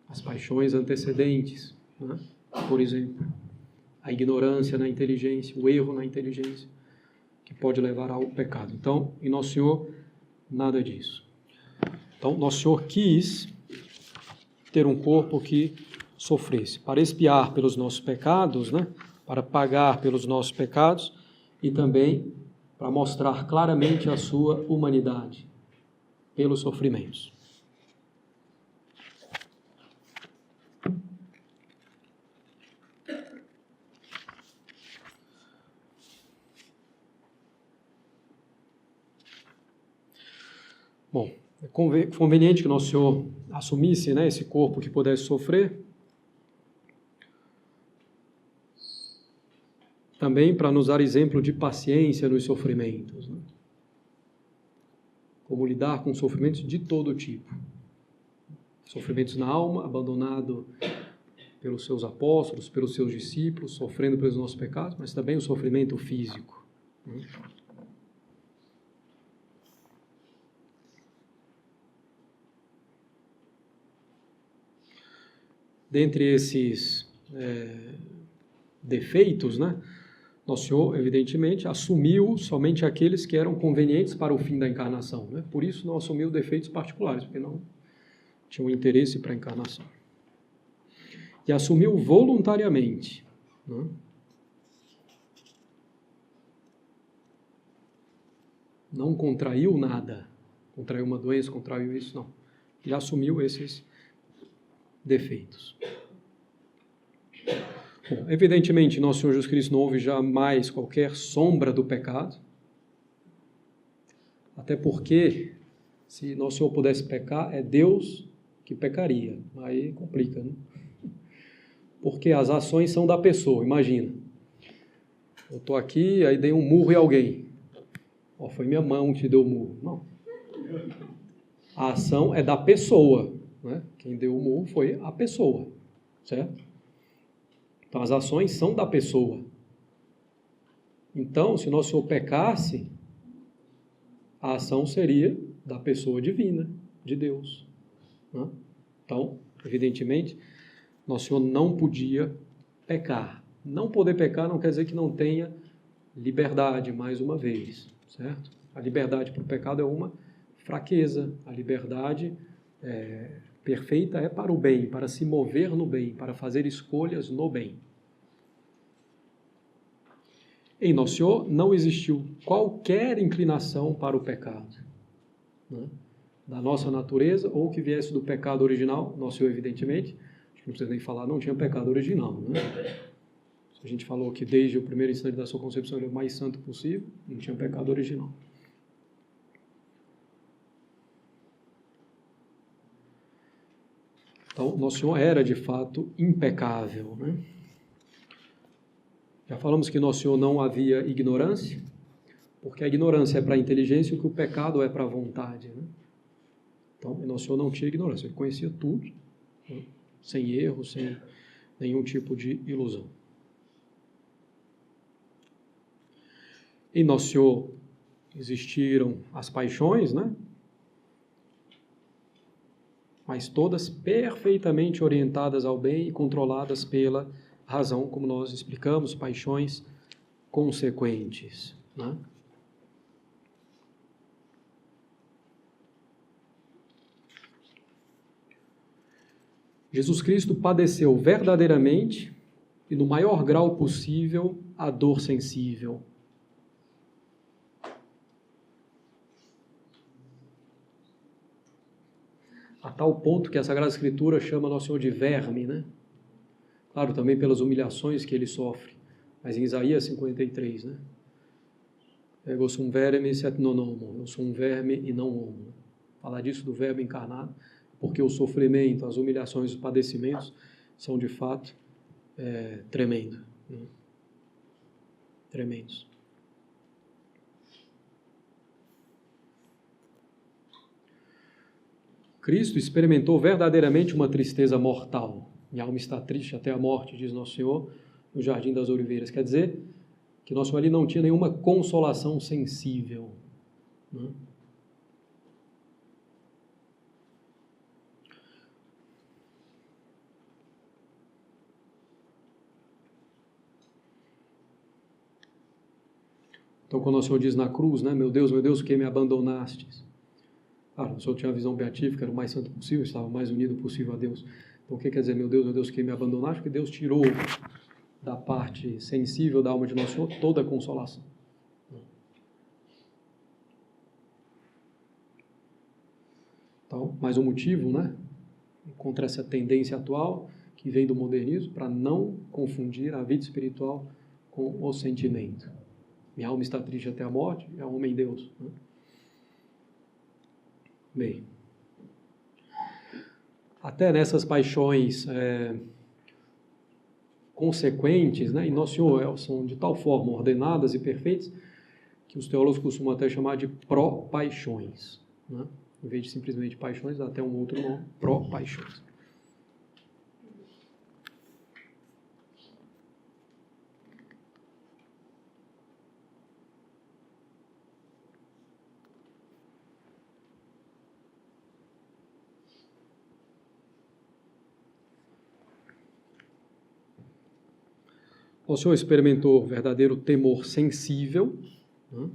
As paixões antecedentes, né? Por exemplo, a ignorância na inteligência, o erro na inteligência, que pode levar ao pecado. Então, em Nosso Senhor, nada disso. Então, Nosso Senhor quis ter um corpo que sofresse, para expiar pelos nossos pecados, né? Para pagar pelos nossos pecados e também para mostrar claramente a sua humanidade pelos sofrimentos. Bom, é conveniente que Nosso Senhor assumisse, né, esse corpo que pudesse sofrer, também para nos dar exemplo de paciência nos sofrimentos, né? Como lidar com sofrimentos de todo tipo. Sofrimentos na alma, abandonado pelos seus apóstolos, pelos seus discípulos, sofrendo pelos nossos pecados, mas também o sofrimento físico, né? dentre esses defeitos, né, Nosso Senhor, evidentemente, assumiu somente aqueles que eram convenientes para o fim da encarnação. Né? Por isso não assumiu defeitos particulares, porque não tinha um interesse para a encarnação. E assumiu voluntariamente. Né? Não contraiu nada. Contraiu uma doença, contraiu isso, não. Ele assumiu esses defeitos. Bom, evidentemente, nosso Senhor Jesus Cristo não houve jamais qualquer sombra do pecado. Até porque, se nosso Senhor pudesse pecar, é Deus que pecaria. Aí complica, né? Porque as ações são da pessoa, imagina. Eu estou aqui, aí dei um murro em alguém. Foi minha mão que deu o murro. Não. A ação é da pessoa. Né? Quem deu o murro foi a pessoa. Certo? Então, as ações são da pessoa. Então, se nosso Senhor pecasse, a ação seria da pessoa divina, de Deus. Né? Então, evidentemente, nosso Senhor não podia pecar. Não poder pecar não quer dizer que não tenha liberdade, mais uma vez. Certo? A liberdade para o pecado é uma fraqueza. A liberdade perfeita é para o bem, para se mover no bem, para fazer escolhas no bem. Em Nosso Senhor não existiu qualquer inclinação para o pecado, né? Da nossa natureza ou que viesse do pecado original. Nosso Senhor, evidentemente, acho que não precisa nem falar, não tinha pecado original. Né? A gente falou que desde o primeiro instante da sua concepção ele é o mais santo possível, não tinha pecado original. Então, Nosso Senhor era, de fato, impecável. Né? Já falamos que Nosso Senhor não havia ignorância, porque a ignorância é para a inteligência e o que o pecado é para a vontade. Né? Então, Nosso Senhor não tinha ignorância, ele conhecia tudo, né? Sem erro, sem nenhum tipo de ilusão. Em Nosso Senhor existiram as paixões, né? Mas todas perfeitamente orientadas ao bem e controladas pela razão, como nós explicamos, paixões consequentes. Né? Jesus Cristo padeceu verdadeiramente e no maior grau possível a dor sensível. A tal ponto que a Sagrada Escritura chama Nosso Senhor de verme, né? Claro, também pelas humilhações que ele sofre. Mas em Isaías 53, né? Ego sum verme sed non homo. Eu sou um verme e não homo. Falar disso do verbo encarnado, porque o sofrimento, as humilhações, os padecimentos são de fato tremendo, né? Tremendos. Cristo experimentou verdadeiramente uma tristeza mortal. Minha alma está triste até a morte, diz Nosso Senhor, no Jardim das Oliveiras. Quer dizer que Nosso Senhor ali não tinha nenhuma consolação sensível. Né? Então, quando o Senhor diz na cruz, né, meu Deus, por que me abandonastes? Claro, o Senhor tinha a visão beatífica, era o mais santo possível, estava o mais unido possível a Deus. Então, o que quer dizer, meu Deus, por que me abandonaste? Porque Deus tirou da parte sensível da alma de Nosso Senhor toda a consolação. Então, mais um motivo, né, contra essa tendência atual que vem do modernismo, para não confundir a vida espiritual com o sentimento. Minha alma está triste até a morte, é um homem Deus. Né? Bem, até nessas paixões consequentes, né, em Nosso Senhor são de tal forma ordenadas e perfeitas que os teólogos costumam até chamar de pró-paixões. Né? Em vez de simplesmente paixões, dá até um outro nome, pró-paixões. Nosso Senhor experimentou verdadeiro temor sensível, né?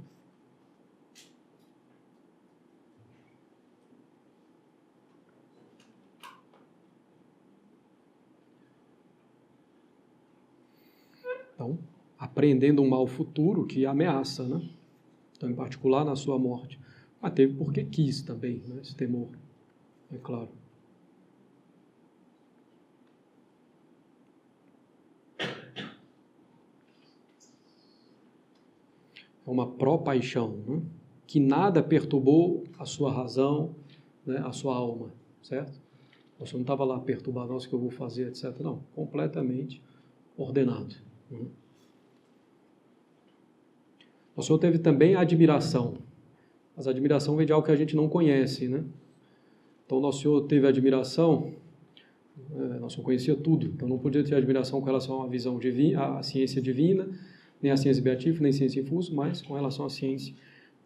Então, aprendendo um mal futuro que ameaça, né? Então, em particular na sua morte. Mas teve porque quis também, né? Esse temor, é claro. É uma pró-paixão, né? Que nada perturbou a sua razão, né? A sua alma, certo? Você não estava lá perturbado, nossa, o que eu vou fazer, etc. Não, completamente ordenado. Né? O Senhor teve também a admiração, mas a admiração vem de algo que a gente não conhece, né? Então, Nosso Senhor teve admiração, Nosso Senhor conhecia tudo, então não podia ter admiração com relação à visão divina, à ciência divina, nem à ciência beatífica, nem à ciência infusa, mas com relação à ciência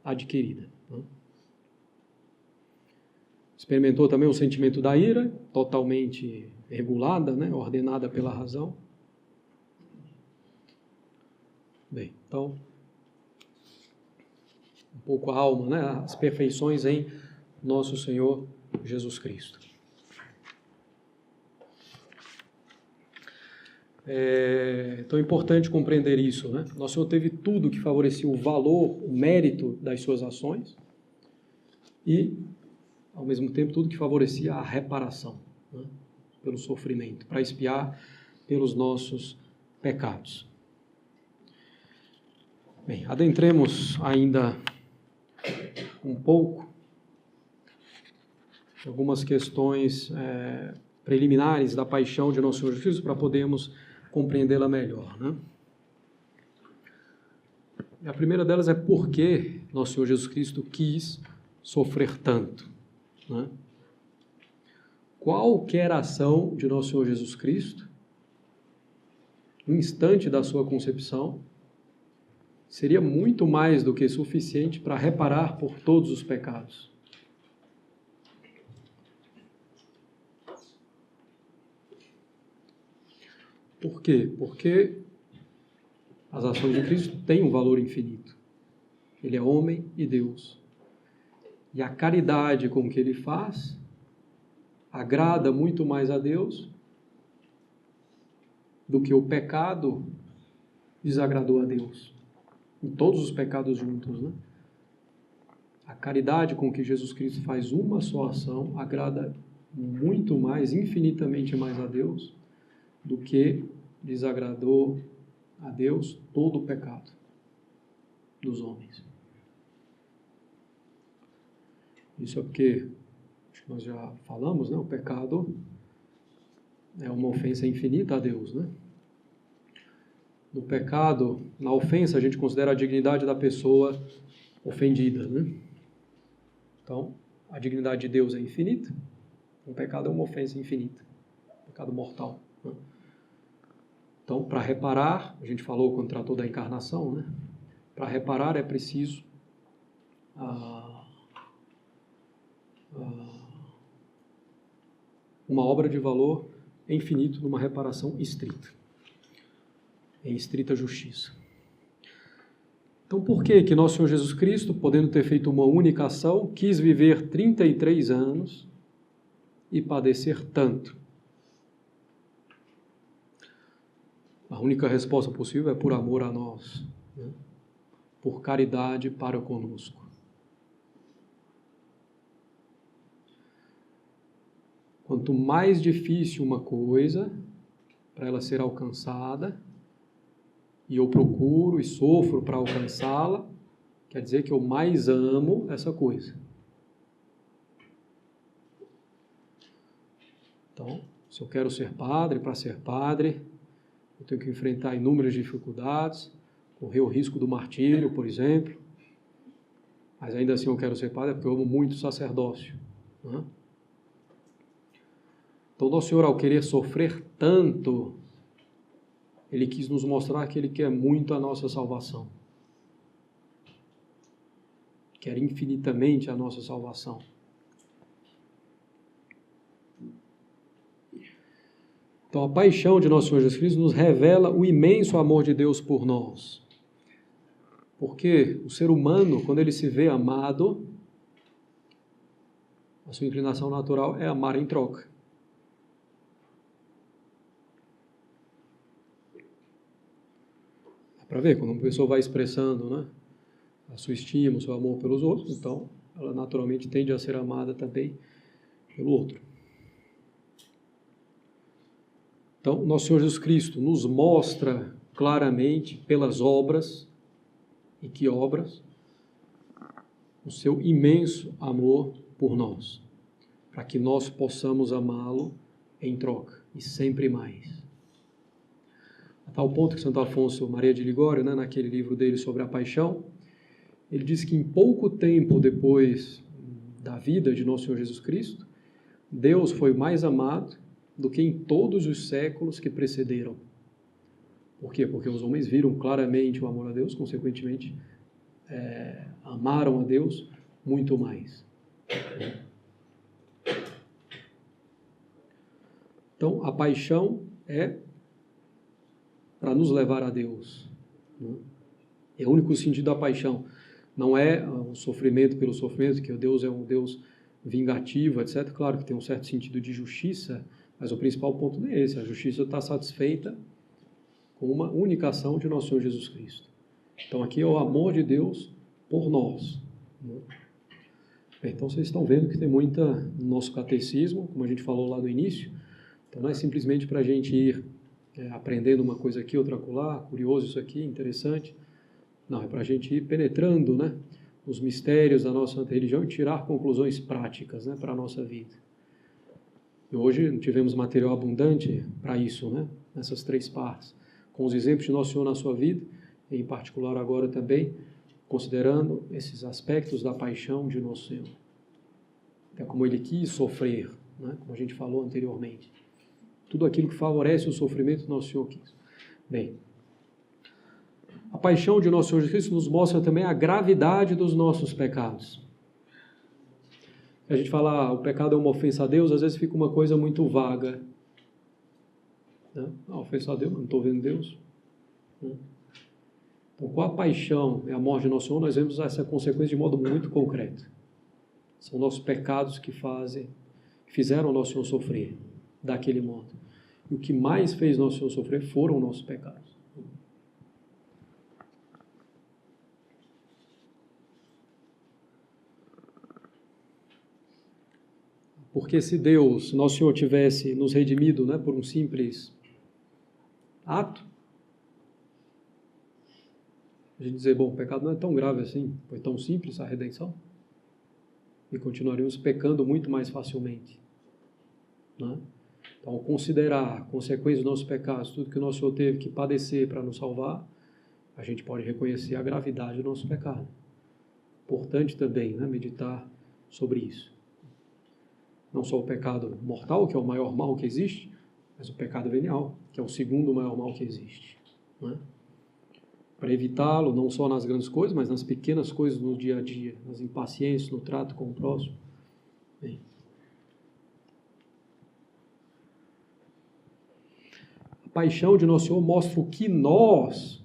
adquirida. Né? Experimentou também o sentimento da ira, totalmente regulada, né? Ordenada pela razão. Bem, então, um pouco a alma, né? As perfeições em Nosso Senhor Jesus Cristo. Então é importante compreender isso, né? Nosso Senhor teve tudo que favorecia o valor, o mérito das suas ações e, ao mesmo tempo, tudo que favorecia a reparação, né? Pelo sofrimento, para expiar pelos nossos pecados. Bem, adentremos ainda um pouco algumas questões preliminares da paixão de Nosso Senhor Jesus Cristo para podermos compreendê-la melhor, né? E a primeira delas é por que Nosso Senhor Jesus Cristo quis sofrer tanto, né? Qualquer ação de Nosso Senhor Jesus Cristo, no instante da sua concepção, seria muito mais do que suficiente para reparar por todos os pecados. Por quê? Porque as ações de Cristo têm um valor infinito. Ele é homem e Deus. E a caridade com que ele faz agrada muito mais a Deus do que o pecado desagradou a Deus. Em todos os pecados juntos, né? A caridade com que Jesus Cristo faz uma só ação agrada muito mais, infinitamente mais a Deus do que desagradou a Deus todo o pecado dos homens. Isso é porque, acho que nós já falamos, né? O pecado é uma ofensa infinita a Deus, né? No pecado, na ofensa, a gente considera a dignidade da pessoa ofendida, né? Então, a dignidade de Deus é infinita, o pecado é uma ofensa infinita, pecado mortal, né? Então, para reparar, a gente falou quando tratou da encarnação, né? Para reparar é preciso uma obra de valor infinito numa reparação estrita, em estrita justiça. Então, por que Nosso Senhor Jesus Cristo, podendo ter feito uma única ação, quis viver 33 anos e padecer tanto? A única resposta possível é por amor a nós, né? Por caridade para conosco. Quanto mais difícil uma coisa para ela ser alcançada, e eu procuro e sofro para alcançá-la, quer dizer que eu mais amo essa coisa. Então, se eu quero ser padre, para ser padre, eu tenho que enfrentar inúmeras dificuldades, correr o risco do martírio, por exemplo, mas ainda assim eu quero ser padre porque eu amo muito o sacerdócio, né? Então, Nosso Senhor, ao querer sofrer tanto, Ele quis nos mostrar que Ele quer muito a nossa salvação. Quer infinitamente a nossa salvação. Então, a paixão de nosso Senhor Jesus Cristo nos revela o imenso amor de Deus por nós. Porque o ser humano, quando ele se vê amado, a sua inclinação natural é amar em troca. Dá para ver, quando uma pessoa vai expressando, né, a sua estima, o seu amor pelos outros, então ela naturalmente tende a ser amada também pelo outro. Então, nosso Senhor Jesus Cristo nos mostra claramente pelas obras, e que obras, o seu imenso amor por nós, para que nós possamos amá-lo em troca, e sempre mais. A tal ponto que Santo Afonso Maria de Ligório, né, naquele livro dele sobre a paixão, ele diz que em pouco tempo depois da vida de nosso Senhor Jesus Cristo, Deus foi mais amado do que em todos os séculos que precederam. Por quê? Porque os homens viram claramente o amor a Deus, consequentemente, amaram a Deus muito mais. Então, a paixão é para nos levar a Deus. É o único sentido da paixão. Não é o sofrimento pelo sofrimento, que Deus é um Deus vingativo, etc. Claro que tem um certo sentido de justiça, mas o principal ponto não é esse. A justiça está satisfeita com uma única ação de nosso Senhor Jesus Cristo. Então aqui é o amor de Deus por nós. Bem, então vocês estão vendo que tem muita no nosso catecismo, como a gente falou lá no início. Então não é simplesmente para a gente ir aprendendo uma coisa aqui, outra acolá, curioso isso aqui, interessante. Não, é para a gente ir penetrando, né, os mistérios da nossa religião e tirar conclusões práticas, né, para a nossa vida. E hoje tivemos material abundante para isso, né, nessas três partes, com os exemplos de Nosso Senhor na sua vida, e em particular agora também, considerando esses aspectos da paixão de Nosso Senhor. É como Ele quis sofrer, né, como a gente falou anteriormente. Tudo aquilo que favorece o sofrimento, Nosso Senhor quis. Bem, a paixão de Nosso Senhor Jesus Cristo nos mostra também a gravidade dos nossos pecados. A gente fala, o pecado é uma ofensa a Deus, às vezes fica uma coisa muito vaga. Né? Ofensa a Deus, não estou vendo Deus. Né? Então, com a paixão e a morte de Nosso Senhor, nós vemos essa consequência de modo muito concreto. São nossos pecados que fizeram Nosso Senhor sofrer daquele modo. E o que mais fez Nosso Senhor sofrer foram nossos pecados. Porque se Deus, Nosso Senhor, tivesse nos redimido, né, por um simples ato, a gente dizer, bom, o pecado não é tão grave assim, foi tão simples a redenção, e continuaríamos pecando muito mais facilmente. Né? Então, ao considerar a consequência dos nossos pecados, tudo que o Nosso Senhor teve que padecer para nos salvar, a gente pode reconhecer a gravidade do nosso pecado. Importante também, né, meditar sobre isso. Não só o pecado mortal, que é o maior mal que existe, mas o pecado venial, que é o segundo maior mal que existe. Né? Para evitá-lo, não só nas grandes coisas, mas nas pequenas coisas no dia a dia, nas impaciências, no trato com o próximo. Bem. A paixão de Nosso Senhor mostra o que nós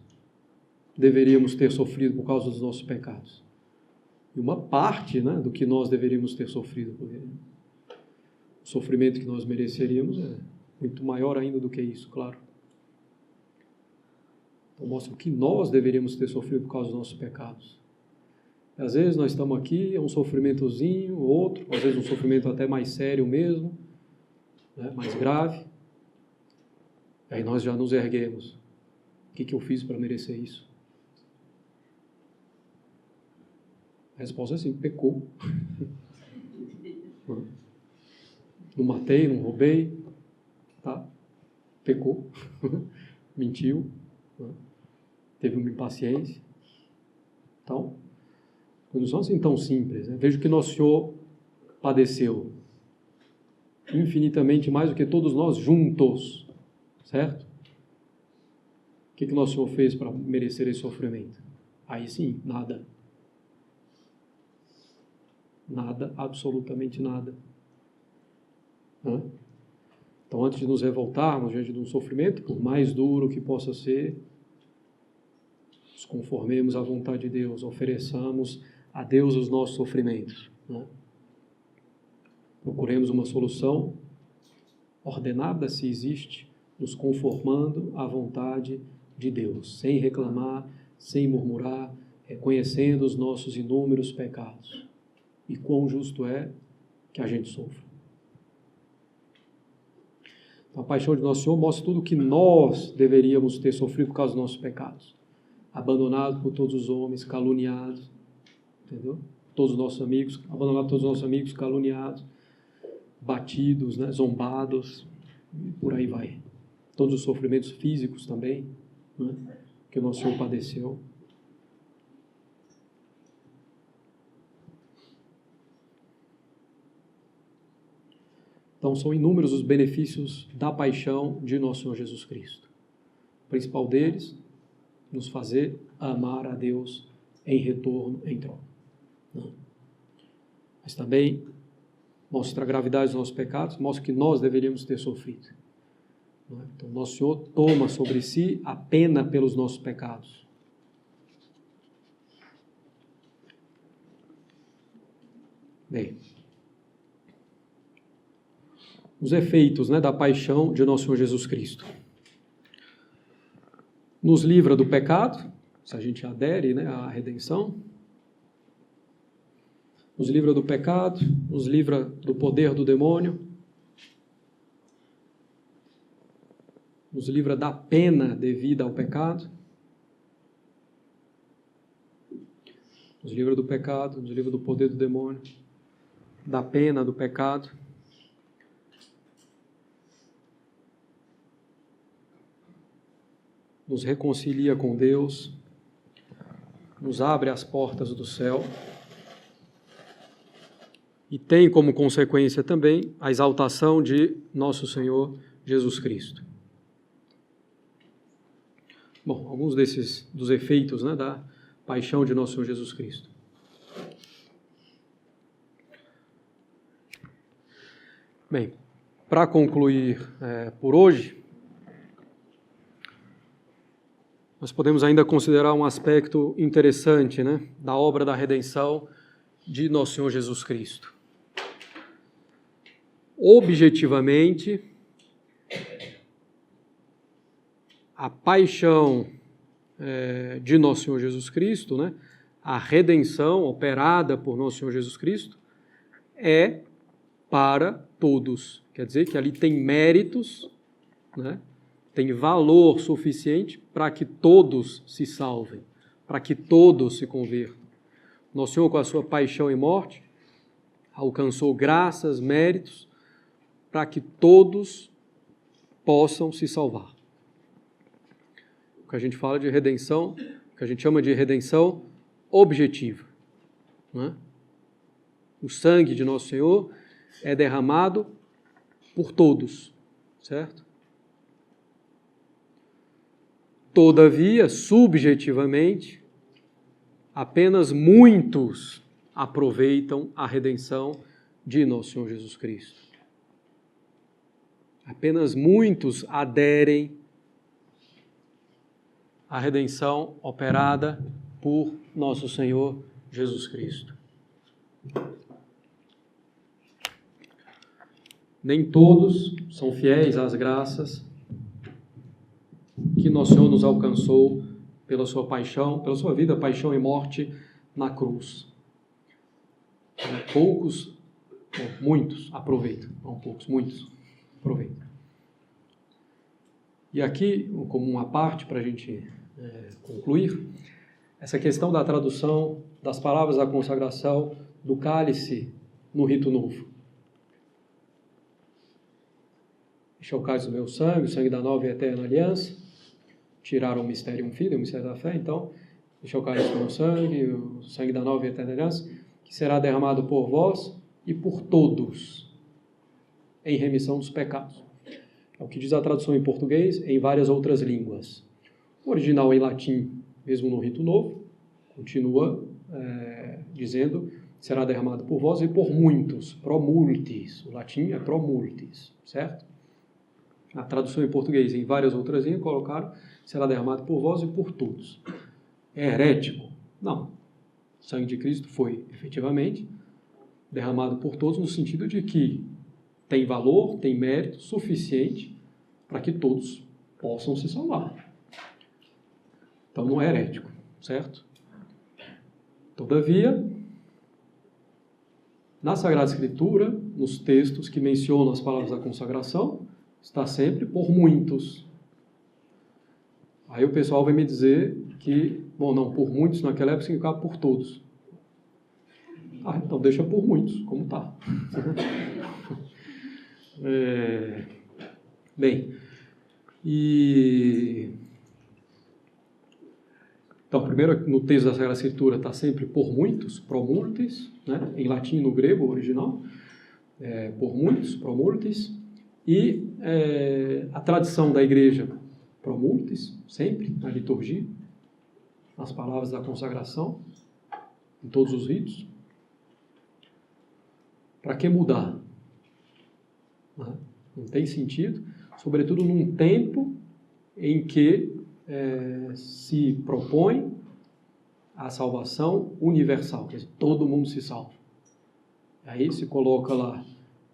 deveríamos ter sofrido por causa dos nossos pecados. E uma parte, né, do que nós deveríamos ter sofrido por ele. O sofrimento que nós mereceríamos é muito maior ainda do que isso, claro. Então mostra o que nós deveríamos ter sofrido por causa dos nossos pecados. E, às vezes nós estamos aqui, é um sofrimentozinho, outro, às vezes um sofrimento até mais sério mesmo, né, mais grave. Aí nós já nos erguemos. O que eu fiz para merecer isso? A resposta é sim, pecou. Não matei, não roubei, tá? Pecou, mentiu, né? Teve uma impaciência. Então, não são assim tão simples. Né? Veja que Nosso Senhor padeceu infinitamente mais do que todos nós juntos, certo? O que Nosso Senhor fez para merecer esse sofrimento? Aí sim, nada. Nada, absolutamente nada. Então, antes de nos revoltarmos diante de um sofrimento, por mais duro que possa ser, nos conformemos à vontade de Deus, ofereçamos a Deus os nossos sofrimentos, né? Procuremos uma solução ordenada, se existe, nos conformando à vontade de Deus, sem reclamar, sem murmurar, reconhecendo os nossos inúmeros pecados. E quão justo é que a gente sofra. A paixão de Nosso Senhor mostra tudo o que nós deveríamos ter sofrido por causa dos nossos pecados. Abandonado por todos os homens, caluniado, entendeu? Todos os nossos amigos, abandonado por todos os nossos amigos, caluniados, batidos, né? Zombados, e por aí vai. Todos os sofrimentos físicos também, né? Que o Nosso Senhor padeceu. Então, são inúmeros os benefícios da paixão de Nosso Senhor Jesus Cristo. O principal deles, nos fazer amar a Deus em retorno, em troca. Mas também mostra a gravidade dos nossos pecados, mostra que nós deveríamos ter sofrido. Então, Nosso Senhor toma sobre si a pena pelos nossos pecados. Bem, os efeitos, né, da paixão de Nosso Senhor Jesus Cristo. Nos livra do pecado, se a gente adere, né, à redenção. Nos livra do pecado, nos livra do poder do demônio. Nos livra da pena devida ao pecado. Nos livra do pecado, nos livra do poder do demônio, da pena do pecado. Nos reconcilia com Deus, nos abre as portas do céu e tem como consequência também a exaltação de Nosso Senhor Jesus Cristo. Bom, alguns dos efeitos, né, da paixão de Nosso Senhor Jesus Cristo. Bem, para concluir por hoje, nós podemos ainda considerar um aspecto interessante, né, da obra da redenção de Nosso Senhor Jesus Cristo. Objetivamente, a paixão de Nosso Senhor Jesus Cristo, né, a redenção operada por Nosso Senhor Jesus Cristo, é para todos. Quer dizer que ali tem méritos, né, tem valor suficiente para que todos se salvem, para que todos se convertam. Nosso Senhor, com a sua paixão e morte, alcançou graças, méritos, para que todos possam se salvar. O que a gente fala de redenção, o que a gente chama de redenção objetiva, né? O sangue de Nosso Senhor é derramado por todos, certo? Todavia, subjetivamente, apenas muitos aproveitam a redenção de Nosso Senhor Jesus Cristo. Apenas muitos aderem à redenção operada por Nosso Senhor Jesus Cristo. Nem todos são fiéis às graças que Nosso Senhor nos alcançou pela sua paixão, pela sua vida, paixão e morte na cruz. Poucos, muitos aproveitam. Não poucos, muitos aproveitam. E aqui, como uma parte para a gente concluir, essa questão da tradução das palavras da consagração do cálice no rito novo. Este é o cálice do meu sangue, o sangue da nova e eterna aliança. Tiraram o mistério filho, o mistério da fé, então, este é o cálice do meu sangue, o sangue da nova e eterna aliança, que será derramado por vós e por todos, em remissão dos pecados. É o que diz a tradução em português, em várias outras línguas. O original em latim, mesmo no rito novo, continua dizendo, será derramado por vós e por muitos, pro multis. O latim é pro multis, certo? Na tradução em português, em várias outras línguas, colocaram, será derramado por vós e por todos. É herético? Não. O sangue de Cristo foi, efetivamente, derramado por todos, no sentido de que tem valor, tem mérito suficiente para que todos possam se salvar. Então não é herético, certo? Todavia, na Sagrada Escritura, nos textos que mencionam as palavras da consagração, está sempre por muitos. Aí o pessoal vai me dizer que, bom, não, por muitos naquela época significava por todos. Ah, então deixa por muitos, como está. Bem, então, primeiro, no texto da Sagrada Escritura está sempre por muitos, pro multis, né? Em latim e no grego original, por muitos, pro multis, e a tradição da igreja, pro multis, sempre, na liturgia, nas palavras da consagração, em todos os ritos. Para que mudar? Não tem sentido, sobretudo num tempo em que se propõe a salvação universal, quer dizer, todo mundo se salva. Aí se coloca lá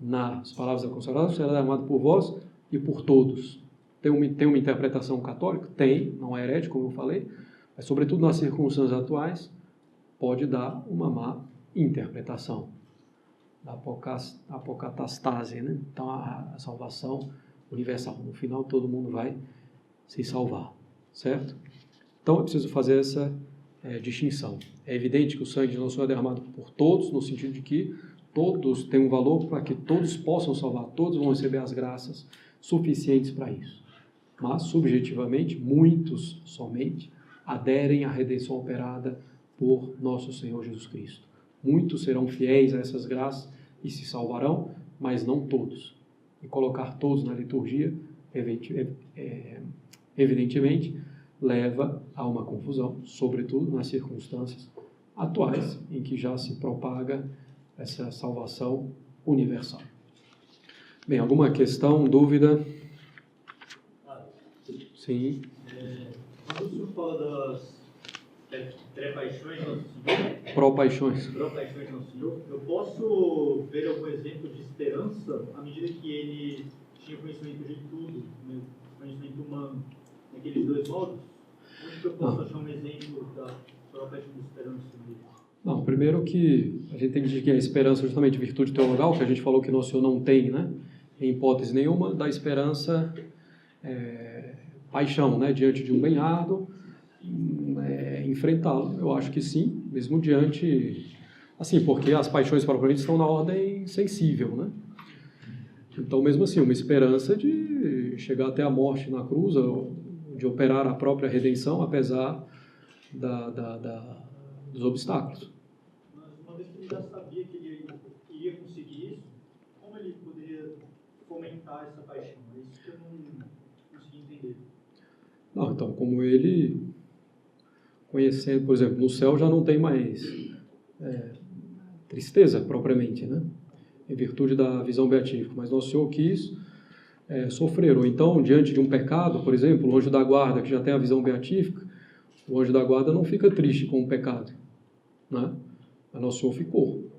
nas palavras da consagração, será derramado por vós e por todos. Tem uma interpretação católica? Tem, não é herético, como eu falei, mas sobretudo nas circunstâncias atuais, pode dar uma má interpretação da apocatastase, né? Então a salvação universal. No final todo mundo vai se salvar, certo? Então é preciso fazer essa distinção. É evidente que o sangue de Nosso Senhor é derramado por todos, no sentido de que todos têm um valor para que todos possam salvar, todos vão receber as graças suficientes para isso. Mas, subjetivamente, muitos somente aderem à redenção operada por Nosso Senhor Jesus Cristo. Muitos serão fiéis a essas graças e se salvarão, mas não todos. E colocar todos na liturgia, evidentemente, leva a uma confusão, sobretudo nas circunstâncias atuais, em que já se propaga essa salvação universal. Bem, alguma questão, dúvida? Sim. Quando o senhor fala das pré-paixões de Nosso Senhor, Pró-paixões. pró-paixões de Nosso Senhor, eu posso ver algum exemplo de esperança à medida que ele tinha conhecimento de tudo, né? Conhecimento humano, naqueles dois modos? Onde que eu posso achar um exemplo da pró-paixão de esperança dele? Não, primeiro que a gente tem que dizer que a esperança é justamente virtude teologal, que a gente falou que Nosso Senhor não tem, né? Em hipótese nenhuma, da esperança paixão, né? Diante de um bem-ado, enfrentá-lo. Eu acho que sim, mesmo diante, assim, porque as paixões propriamente estão na ordem sensível, né? Então, mesmo assim, uma esperança de chegar até a morte na cruz, de operar a própria redenção, apesar dos obstáculos. Mas uma vez que ele já sabia que ele iria conseguir isso, como ele poderia fomentar essa paixão? É isso que eu não consegui entender. Não, então, como ele, conhecendo, por exemplo, no céu já não tem mais tristeza propriamente, né? Em virtude da visão beatífica, mas Nosso Senhor quis sofrer. Ou então, diante de um pecado, por exemplo, o anjo da guarda, que já tem a visão beatífica, o anjo da guarda não fica triste com o pecado, né? Mas Nosso Senhor ficou,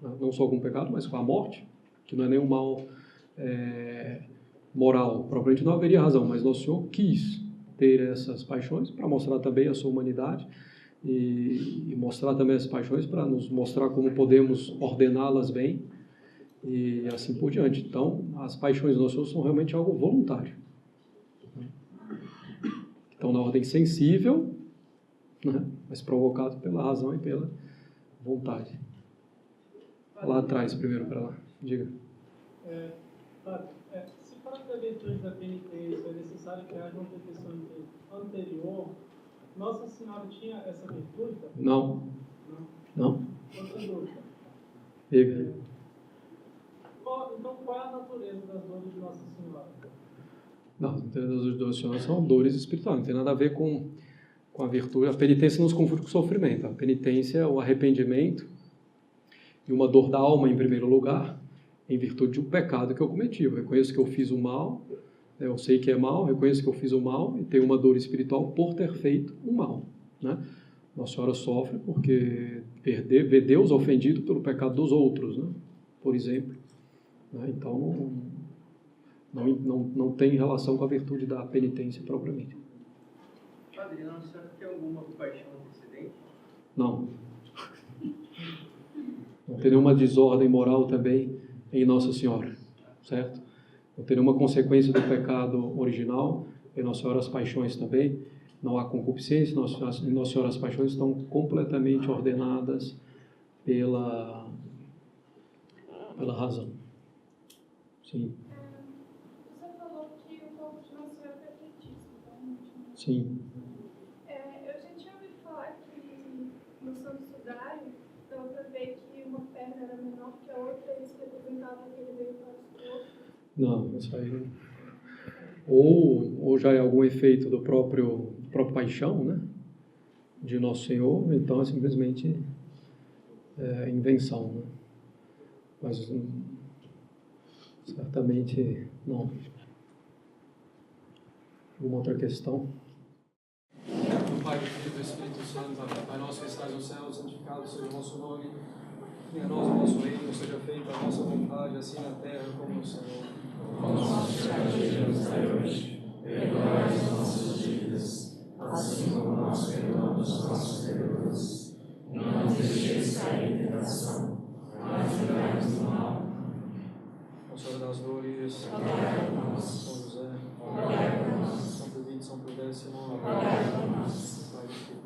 né? Não só com o pecado, mas com a morte, que não é nenhum mal moral, propriamente não haveria razão, mas Nosso Senhor quis ter essas paixões para mostrar também a sua humanidade e mostrar também essas paixões para nos mostrar como podemos ordená-las bem e assim por diante. Então, as paixões do Nosso Senhor são realmente algo voluntário. Estão na ordem sensível, né? Mas provocado pela razão e pela vontade. Lá atrás, primeiro, para lá. Diga. Se para a virtude da penitência é necessário que haja uma perfeição anterior, Nossa Senhora tinha essa virtude? Não. Não? Outra dúvida. Diga. Então, qual é a natureza das dores de Nossa Senhora? Não, as dores de Nossa Senhora são dores espirituais, não tem nada a ver com a virtude. A penitência não se confunde com o sofrimento. A penitência é o arrependimento e uma dor da alma, em primeiro lugar, em virtude de um pecado que eu cometi. Eu reconheço que eu fiz o mal, Eu sei que é mal, reconheço que eu fiz o mal e tenho uma dor espiritual por ter feito o mal, né? Nossa Senhora sofre porque vê Deus ofendido pelo pecado dos outros, né? Por exemplo. Né? Então, não tem relação com a virtude da penitência propriamente. Padre, a senhora tem alguma paixão antecedente? Não. Não tem nenhuma desordem moral também em Nossa Senhora, certo? Não tem nenhuma consequência do pecado original em Nossa Senhora as paixões também. Não há concupiscência, em Nossa Senhora as paixões estão completamente ordenadas pela razão. Sim. Você falou que o corpo de Nossa Senhora é perfeitíssimo, tá? Sim. Eu já tinha ouvido falar que no Santo Sudário dava para ver que uma perna era menor que a outra e isso representava que ele veio para os corpos. Não, isso aí... Ou já é algum efeito do próprio paixão, né? De Nosso Senhor, então é simplesmente invenção, né? Mas certamente não. Alguma outra questão? Do Pai, do Filho e do Espírito Santo. Amém. Pai nosso que estás no céu, santificado seja o vosso nome. Venha a nós o vosso reino, seja feita a vossa vontade, assim na terra como no céu. O nosso pão diário nos dai hoje. Perdoai as nossas dívidas, assim como nós perdoamos os nossos devedores. E não nos deixeis cair em tentação, mas livrai-nos do mal. Nossa Senhora das Dores, rogai por nós. São José, rogai por nós. São Prudente, São Prudêncio, rogai por nós. Pai do Filho